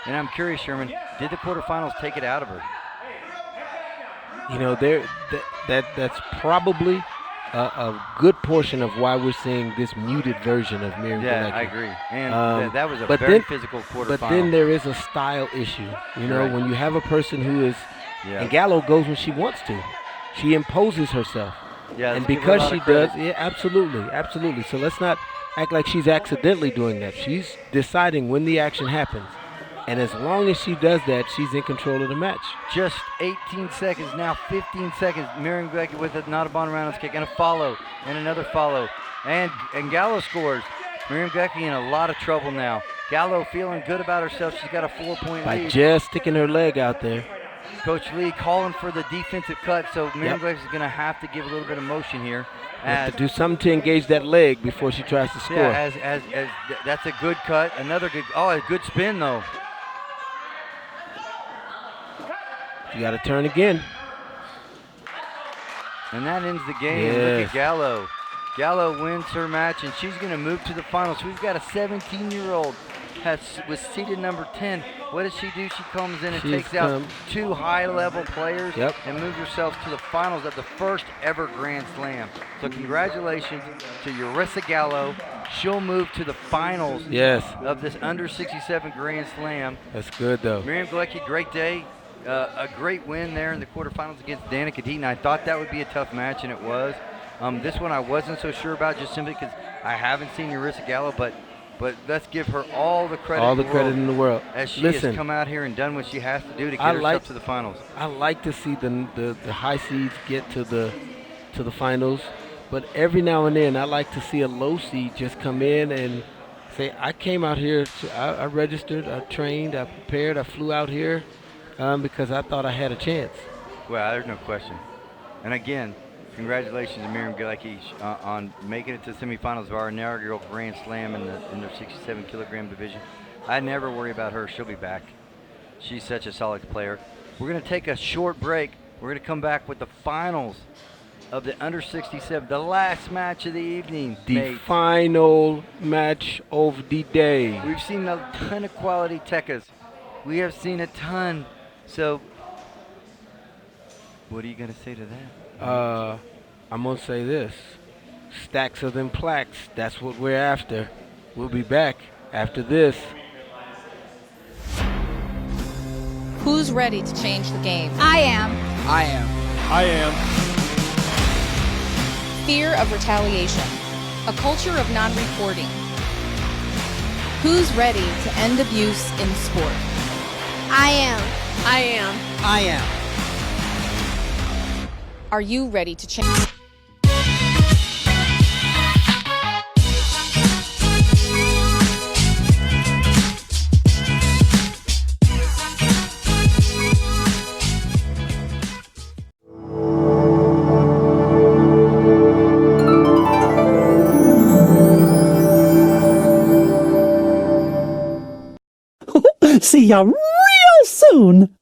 And I'm curious, Sherman, did the quarterfinals take it out of her? You know, that's probably a good portion of why we're seeing this muted version of Marian Kolecki. Yeah, I agree. And that was a very physical quarterfinal. But then there is a style issue. You know, when you have a person who is, and Gallo goes when she wants to. She imposes herself. Yeah, and because she does, absolutely. So let's not act like she's accidentally doing that. She's deciding when the action happens. And as long as she does that, she's in control of the match. Just 18 seconds, now 15 seconds. Marian Kolecki with a not a bond roundhouse kick and a follow and another follow. And Gallo scores. Marian Kolecki in a lot of trouble now. Gallo feeling good about herself. She's got a 4-point lead. By just sticking her leg out there. Coach Lee calling for the defensive cut, so Marian Kolecki is going to have to give a little bit of motion here. Have to do something to engage that leg before she tries to score. Yeah, as that's a good cut. Another good, a good spin though. You got to turn again. And that ends the game. Look at Gallo. Gallo wins her match, and she's going to move to the finals. So we've got a 17-year-old was seeded number 10. What does she do? She comes in and takes out two high-level players and moves herself to the finals of the first ever Grand Slam. So congratulations to Yarissa Gallo. She'll move to the finals of this under 67 Grand Slam. That's good, though. Marian Kolecki, great day. A great win there in the quarterfinals against Danica Deaton. I thought that would be a tough match, and it was. This one I wasn't so sure about, just simply because I haven't seen Yarissa Gallo, but let's give her all the credit All the credit in the world. as she Listen, has come out here and done what she has to do to get herself to the finals. I like to see the high seeds get to the finals, but every now and then I like to see a low seed just come in and say, I came out here, I registered, I trained, I prepared, I flew out here because I thought I had a chance. Well, there's no question. And again, congratulations to Marian Kolecki on making it to the semifinals of our inaugural Grand Slam in the 67 kilogram division. I never worry about her. She'll be back. She's such a solid player. We're going to take a short break. We're going to come back with the finals of the under 67, the last match of the evening. The final match of the day. We've seen a ton of quality Tekkas. We have seen a ton. So, what are you going to say to that? I'm going to say this. Stacks of them plaques. That's what we're after. We'll be back after this. Who's ready to change the game? I am. I am. I am. Fear of retaliation. A culture of non-reporting. Who's ready to end abuse in sport? I am. I am. I am. Are you ready to change? See ya real soon!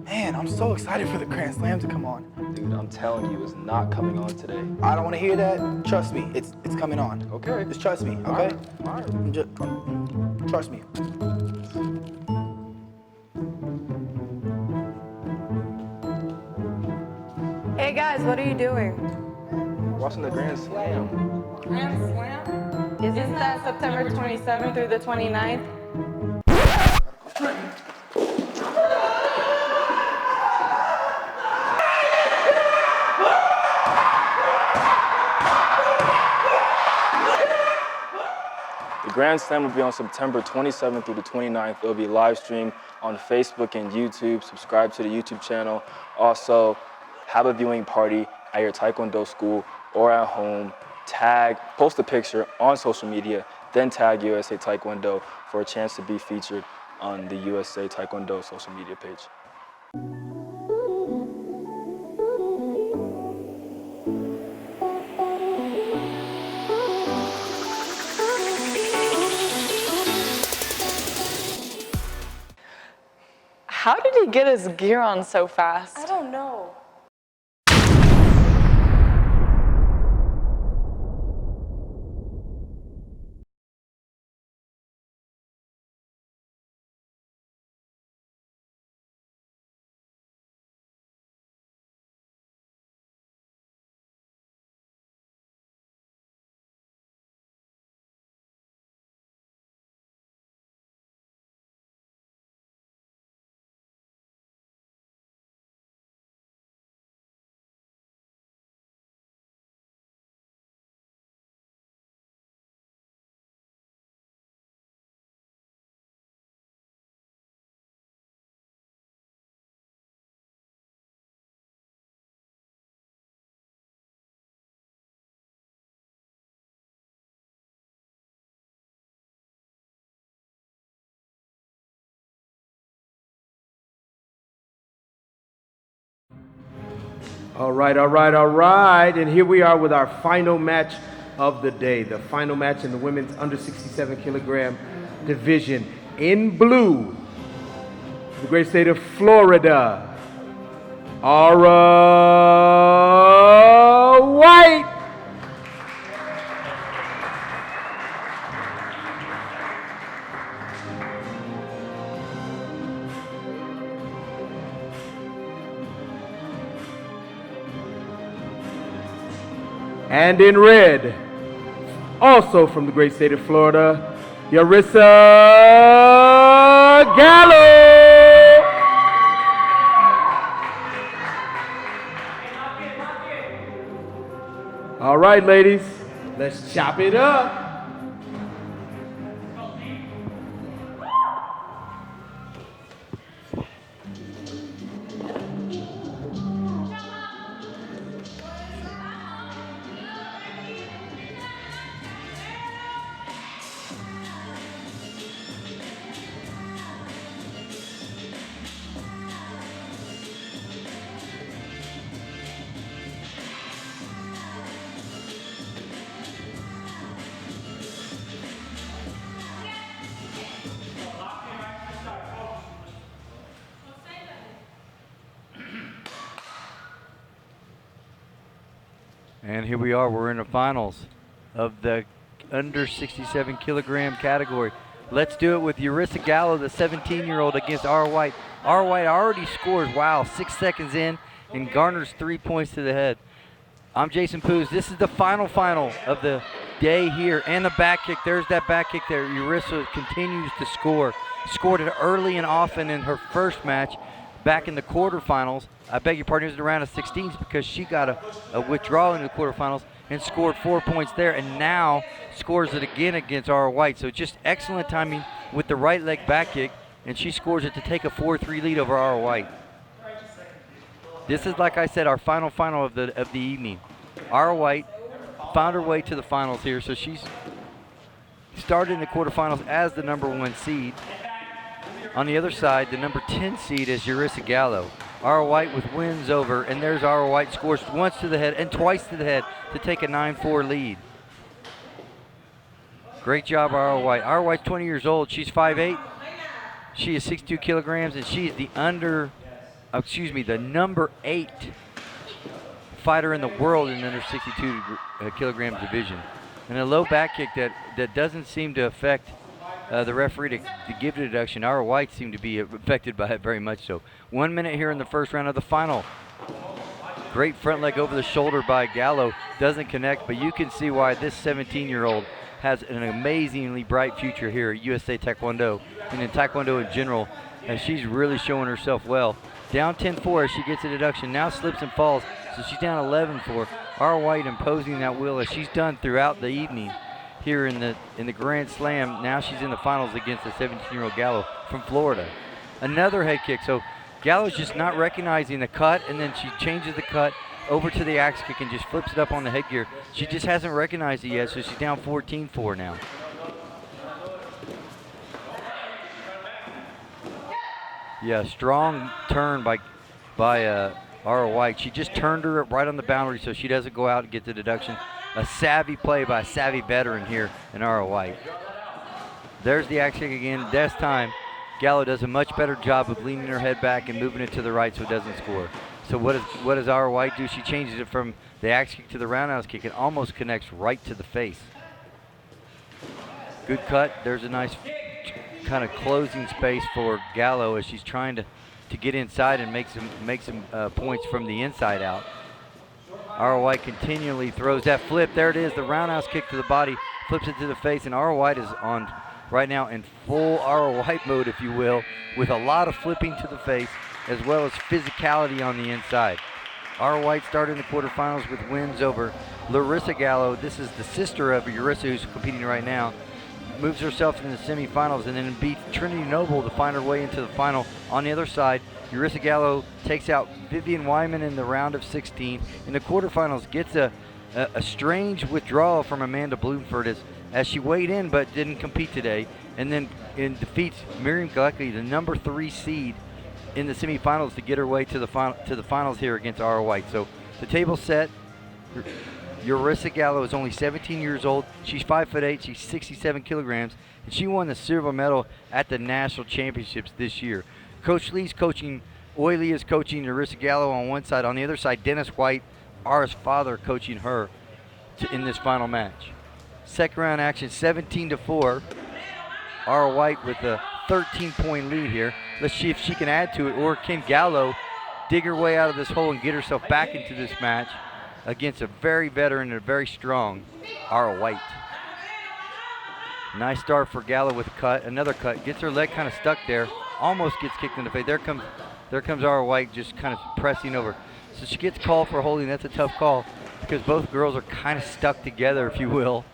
Man, I'm so excited for the Grand Slam to come on. Dude, I'm telling you, it's not coming on today. I don't want to hear that. Trust me, it's coming on. Okay. Just trust me, okay? All right. Trust me. Hey guys, what are you doing? Watching the Grand Slam. Grand Slam? Isn't that September 27th through the 29th? The Grand Slam will be on September 27th through the 29th. It will be live streamed on Facebook and YouTube. Subscribe to the YouTube channel. Also, have a viewing party at your Taekwondo school or at home. Post a picture on social media, then tag USA Taekwondo for a chance to be featured on the USA Taekwondo social media page. How did he get his gear on so fast? I don't know. All right, all right, all right. And here we are with our final match of the day. The final match in the women's under 67 kilogram division. In blue, the great state of Florida, Aura White. And in red, also from the great state of Florida, Yarissa Gallo. All right, ladies, let's chop it up. And here we are, we're in the finals of the under 67 kilogram category. Let's do it with Yarissa Gallo, the 17-year-old, against Aura White. Aura White already scores, 6 seconds in, and garners 3 points to the head. I'm Jason Poos. This is the final of the day here, and the back kick. There's that back kick there. Yarissa continues to score. Scored it early and often in her first match back in the quarterfinals. I beg your pardon, it was in the round of 16s because she got a withdrawal in the quarterfinals and scored 4 points there, and now scores it again against Aura White. So just excellent timing with the right leg back kick, and she scores it to take a 4-3 lead over Aura White. This is, like I said, our final of the evening. Aura White found her way to the finals here, so she's started in the quarterfinals as the #1 seed. On the other side, the number 10 seed is Yarissa Gallo. Aura White with wins over, and there's Aura White, scores once to the head and twice to the head to take a 9-4 lead. Great job, Aura White. Aura White's 20 years old. She's 5'8". She is 62 kilograms, and she is the number 8 fighter in the world in the under 62 kilogram division. And a low back kick that doesn't seem to affect the referee to give the deduction. Aura White seemed to be affected by it very much so. 1 minute here in the first round of the final. Great front leg over the shoulder by Gallo. Doesn't connect, but you can see why this 17-year-old has an amazingly bright future here at USA Taekwondo and in Taekwondo in general, as she's really showing herself well. Down 10-4 as she gets a deduction. Now slips and falls, so she's down 11-4. Aura White imposing that will as she's done throughout the evening here in the Grand Slam. Now she's in the finals against the 17-year-old Gallo from Florida. Another head kick. So Gallo's just not recognizing the cut, and then she changes the cut over to the axe kick and just flips it up on the headgear. She just hasn't recognized it yet, so she's down 14-4 now. Yeah, strong turn by Aura White. She just turned her right on the boundary so she doesn't go out and get the deduction. A savvy play by a savvy veteran here in Aura White. There's the axe kick again. This time, Gallo does a much better job of leaning her head back and moving it to the right so it doesn't score. So what does Aura White do? She changes it from the axe kick to the roundhouse kick. It almost connects right to the face. Good cut. There's a nice kind of closing space for Gallo as she's trying to get inside and make some points from the inside out. Aura White continually throws that flip. There it is, the roundhouse kick to the body, flips it to the face, and Aura White is on right now in full Aura White mode, if you will, with a lot of flipping to the face as well as physicality on the inside. Aura White started in the quarterfinals with wins over Larissa Gallo. This is the sister of Yarissa, who's competing right now. Moves herself into the semifinals and then beats Trinity Noble to find her way into the final. On the other side, Yarissa Gallo takes out Vivian Wyman in the round of 16. In the quarterfinals, gets a strange withdrawal from Amanda Bloomford as she weighed in but didn't compete today, and then defeats Marian Kolecki, the number 3 seed in the semifinals, to get her way to the finals here against Aura White. So The table set. Yarissa Gallo is only 17 years old. She's 5'8". She's 67 kilograms, and she won the silver medal at the national championships this year. Coach Lee's coaching. Oily is coaching Larissa Gallo on one side. On the other side, Dennis White, Ara's father, coaching her in this final match. Second round action, 17-4. Ara White with a 13-point lead here. Let's see if she can add to it, or can Gallo dig her way out of this hole and get herself back into this match against a very veteran and a very strong Ara White. Nice start for Gallo with a cut, another cut. Gets her leg kind of stuck there, almost gets kicked in the face. There comes Ara White just kind of pressing over. So she gets called for holding. That's a tough call because both girls are kind of stuck together, if you will,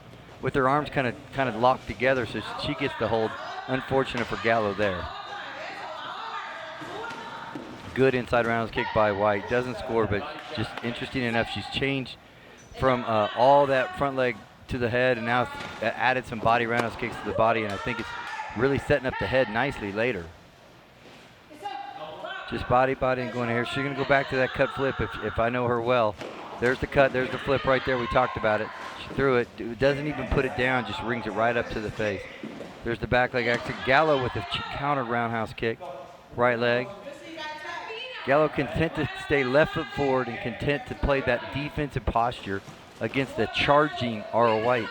with their arms kind of locked together. So she gets the hold. Unfortunate for Gallo there. Good inside roundhouse kick by White. Doesn't score, but just interesting enough. She's changed from all that front leg to the head, and now added some body roundhouse kicks to the body, and I think it's really setting up the head nicely later. Just body, and going here. She's going to go back to that cut flip if I know her well. There's the cut. There's the flip right there. We talked about it. She threw it. Doesn't even put it down. Just rings it right up to the face. There's the back leg action. Gallo with a counter roundhouse kick. Right leg. Gallo content to stay left foot forward and content to play that defensive posture against the charging Ara White.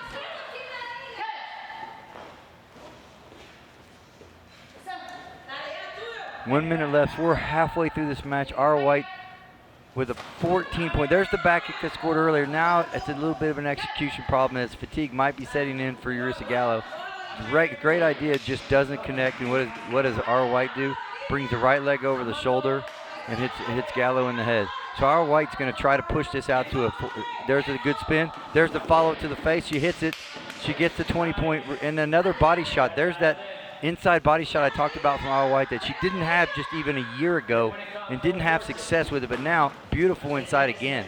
One minute left. We're halfway through this match. Ara White with a 14-point. There's the back kick that scored earlier. Now it's a little bit of an execution problem as fatigue might be setting in for Yarissa Gallo. Great idea, just doesn't connect. And what does Ara White do? Brings the right leg over the shoulder and hits Gallo in the head. So Ara White's going to try to push this out to there's a good spin. There's the follow to the face. She hits it. She gets the 20-point and another body shot. There's that inside body shot I talked about from Ara White that she didn't have just even a year ago and didn't have success with it, but now beautiful inside again.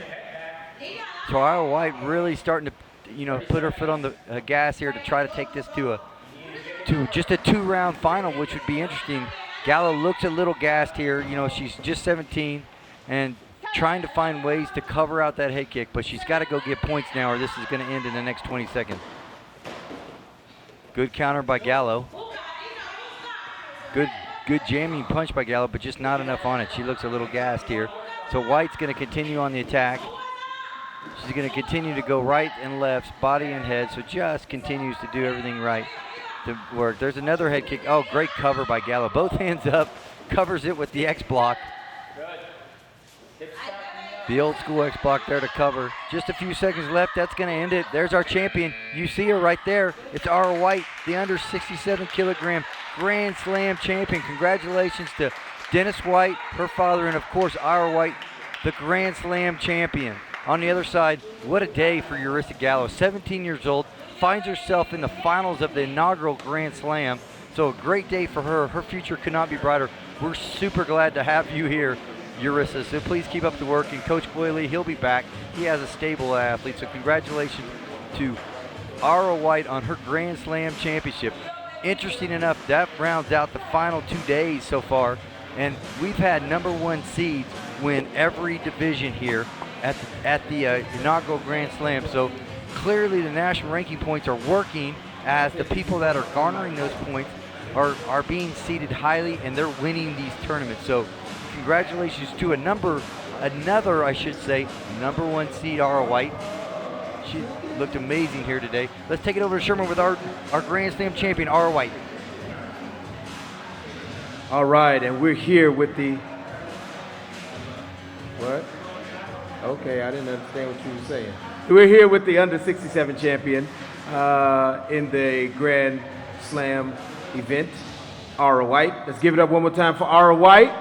So Ara White really starting to, put her foot on the gas here to try to take this to just a 2-round final, which would be interesting. Gallo looks a little gassed here. She's just 17 and trying to find ways to cover out that head kick, but she's got to go get points now or this is going to end in the next 20 seconds. Good counter by Gallo. Good jamming punch by Gallo, but just not enough on it. She looks a little gassed here. So White's going to continue on the attack. She's going to continue to go right and left, body and head, so just continues to do everything right to work. There's another head kick. Oh, great cover by Gallo. Both hands up, covers it with the X block. The old school X block there to cover. Just a few seconds left. That's going to end it. There's our champion. You see her right there. It's Ara White, the under 67 kilogram Grand Slam champion. Congratulations to Dennis White, her father, and of course Ara White, the Grand Slam champion. On the other side, what a day for Yarissa Gallo. 17 years old, finds herself in the finals of the inaugural Grand Slam. So a great day for her. Her future could not be brighter. We're super glad to have you here, Yarissa. So please keep up the work. And Coach Boyle, he'll be back. He has a stable athlete. So congratulations to Ara White on her Grand Slam championship. Interesting enough, that rounds out the final 2 days so far. And we've had #1 seeds win every division here at the inaugural Grand Slam. So clearly the national ranking points are working as the people that are garnering those points are being seeded highly and they're winning these tournaments. So congratulations to another, I should say, #1 seed Ara White. She looked amazing here today. Let's take it over to Sherman with our Grand Slam champion, Ara White. All right, and we're here with the, what? Okay, I didn't understand what you were saying. We're here with the under 67 champion in the Grand Slam event, Ara White. Let's give it up one more time for Ara White.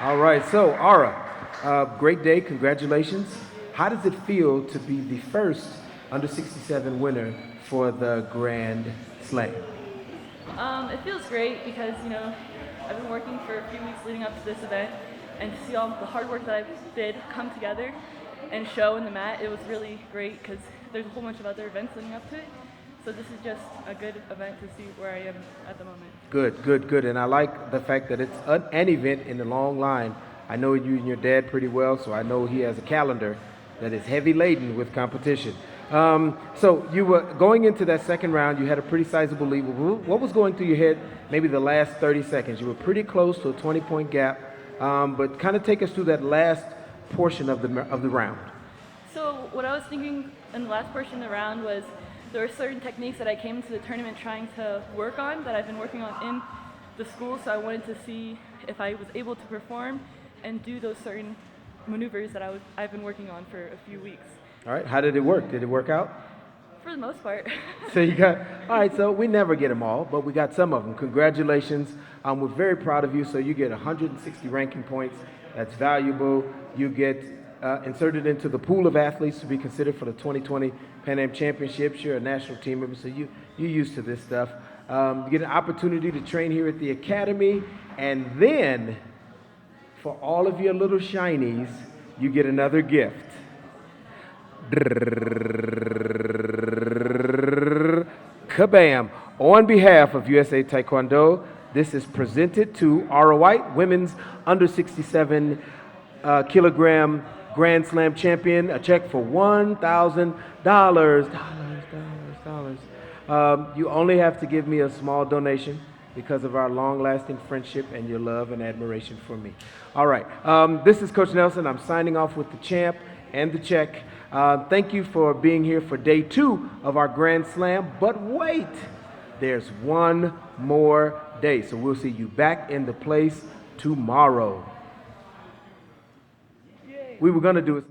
All right, so Ara, great day, congratulations. How does it feel to be the first under 67 winner for the Grand Slam? It feels great because, I've been working for a few weeks leading up to this event, and to see all the hard work that I did come together and show in the mat, it was really great because there's a whole bunch of other events leading up to it. So this is just a good event to see where I am at the moment. Good. And I like the fact that it's an event in the long line I know you and your dad pretty well, so I know he has a calendar that is heavy laden with competition. So you were going into that second round, you had a pretty sizable lead. What was going through your head maybe the last 30 seconds? You were pretty close to a 20-point gap, but kind of take us through that last portion of the round. So what I was thinking in the last portion of the round was there were certain techniques that I came into the tournament trying to work on that I've been working on in the school, so I wanted to see if I was able to perform and do those certain maneuvers that I've been working on for a few weeks. All right, how did it work? Did it work out? For the most part. So you got, all right, so we never get them all, but we got some of them. Congratulations. We're very proud of you. So you get 160 ranking points. That's valuable. You get inserted into the pool of athletes to be considered for the 2020 Pan Am Championships. You're a national team member, so you're used to this stuff. You get an opportunity to train here at the academy, and then for all of your little shinies, you get another gift. Kabam! On behalf of USA Taekwondo, this is presented to Aura White, women's under 67 kilogram Grand Slam champion, a check for $1,000. You only have to give me a small donation because of our long-lasting friendship and your love and admiration for me. All right, this is Coach Nelson. I'm signing off with the champ and the check. Thank you for being here for day 2 of our Grand Slam. But wait, there's one more day. So we'll see you back in the place tomorrow. We were going to do it.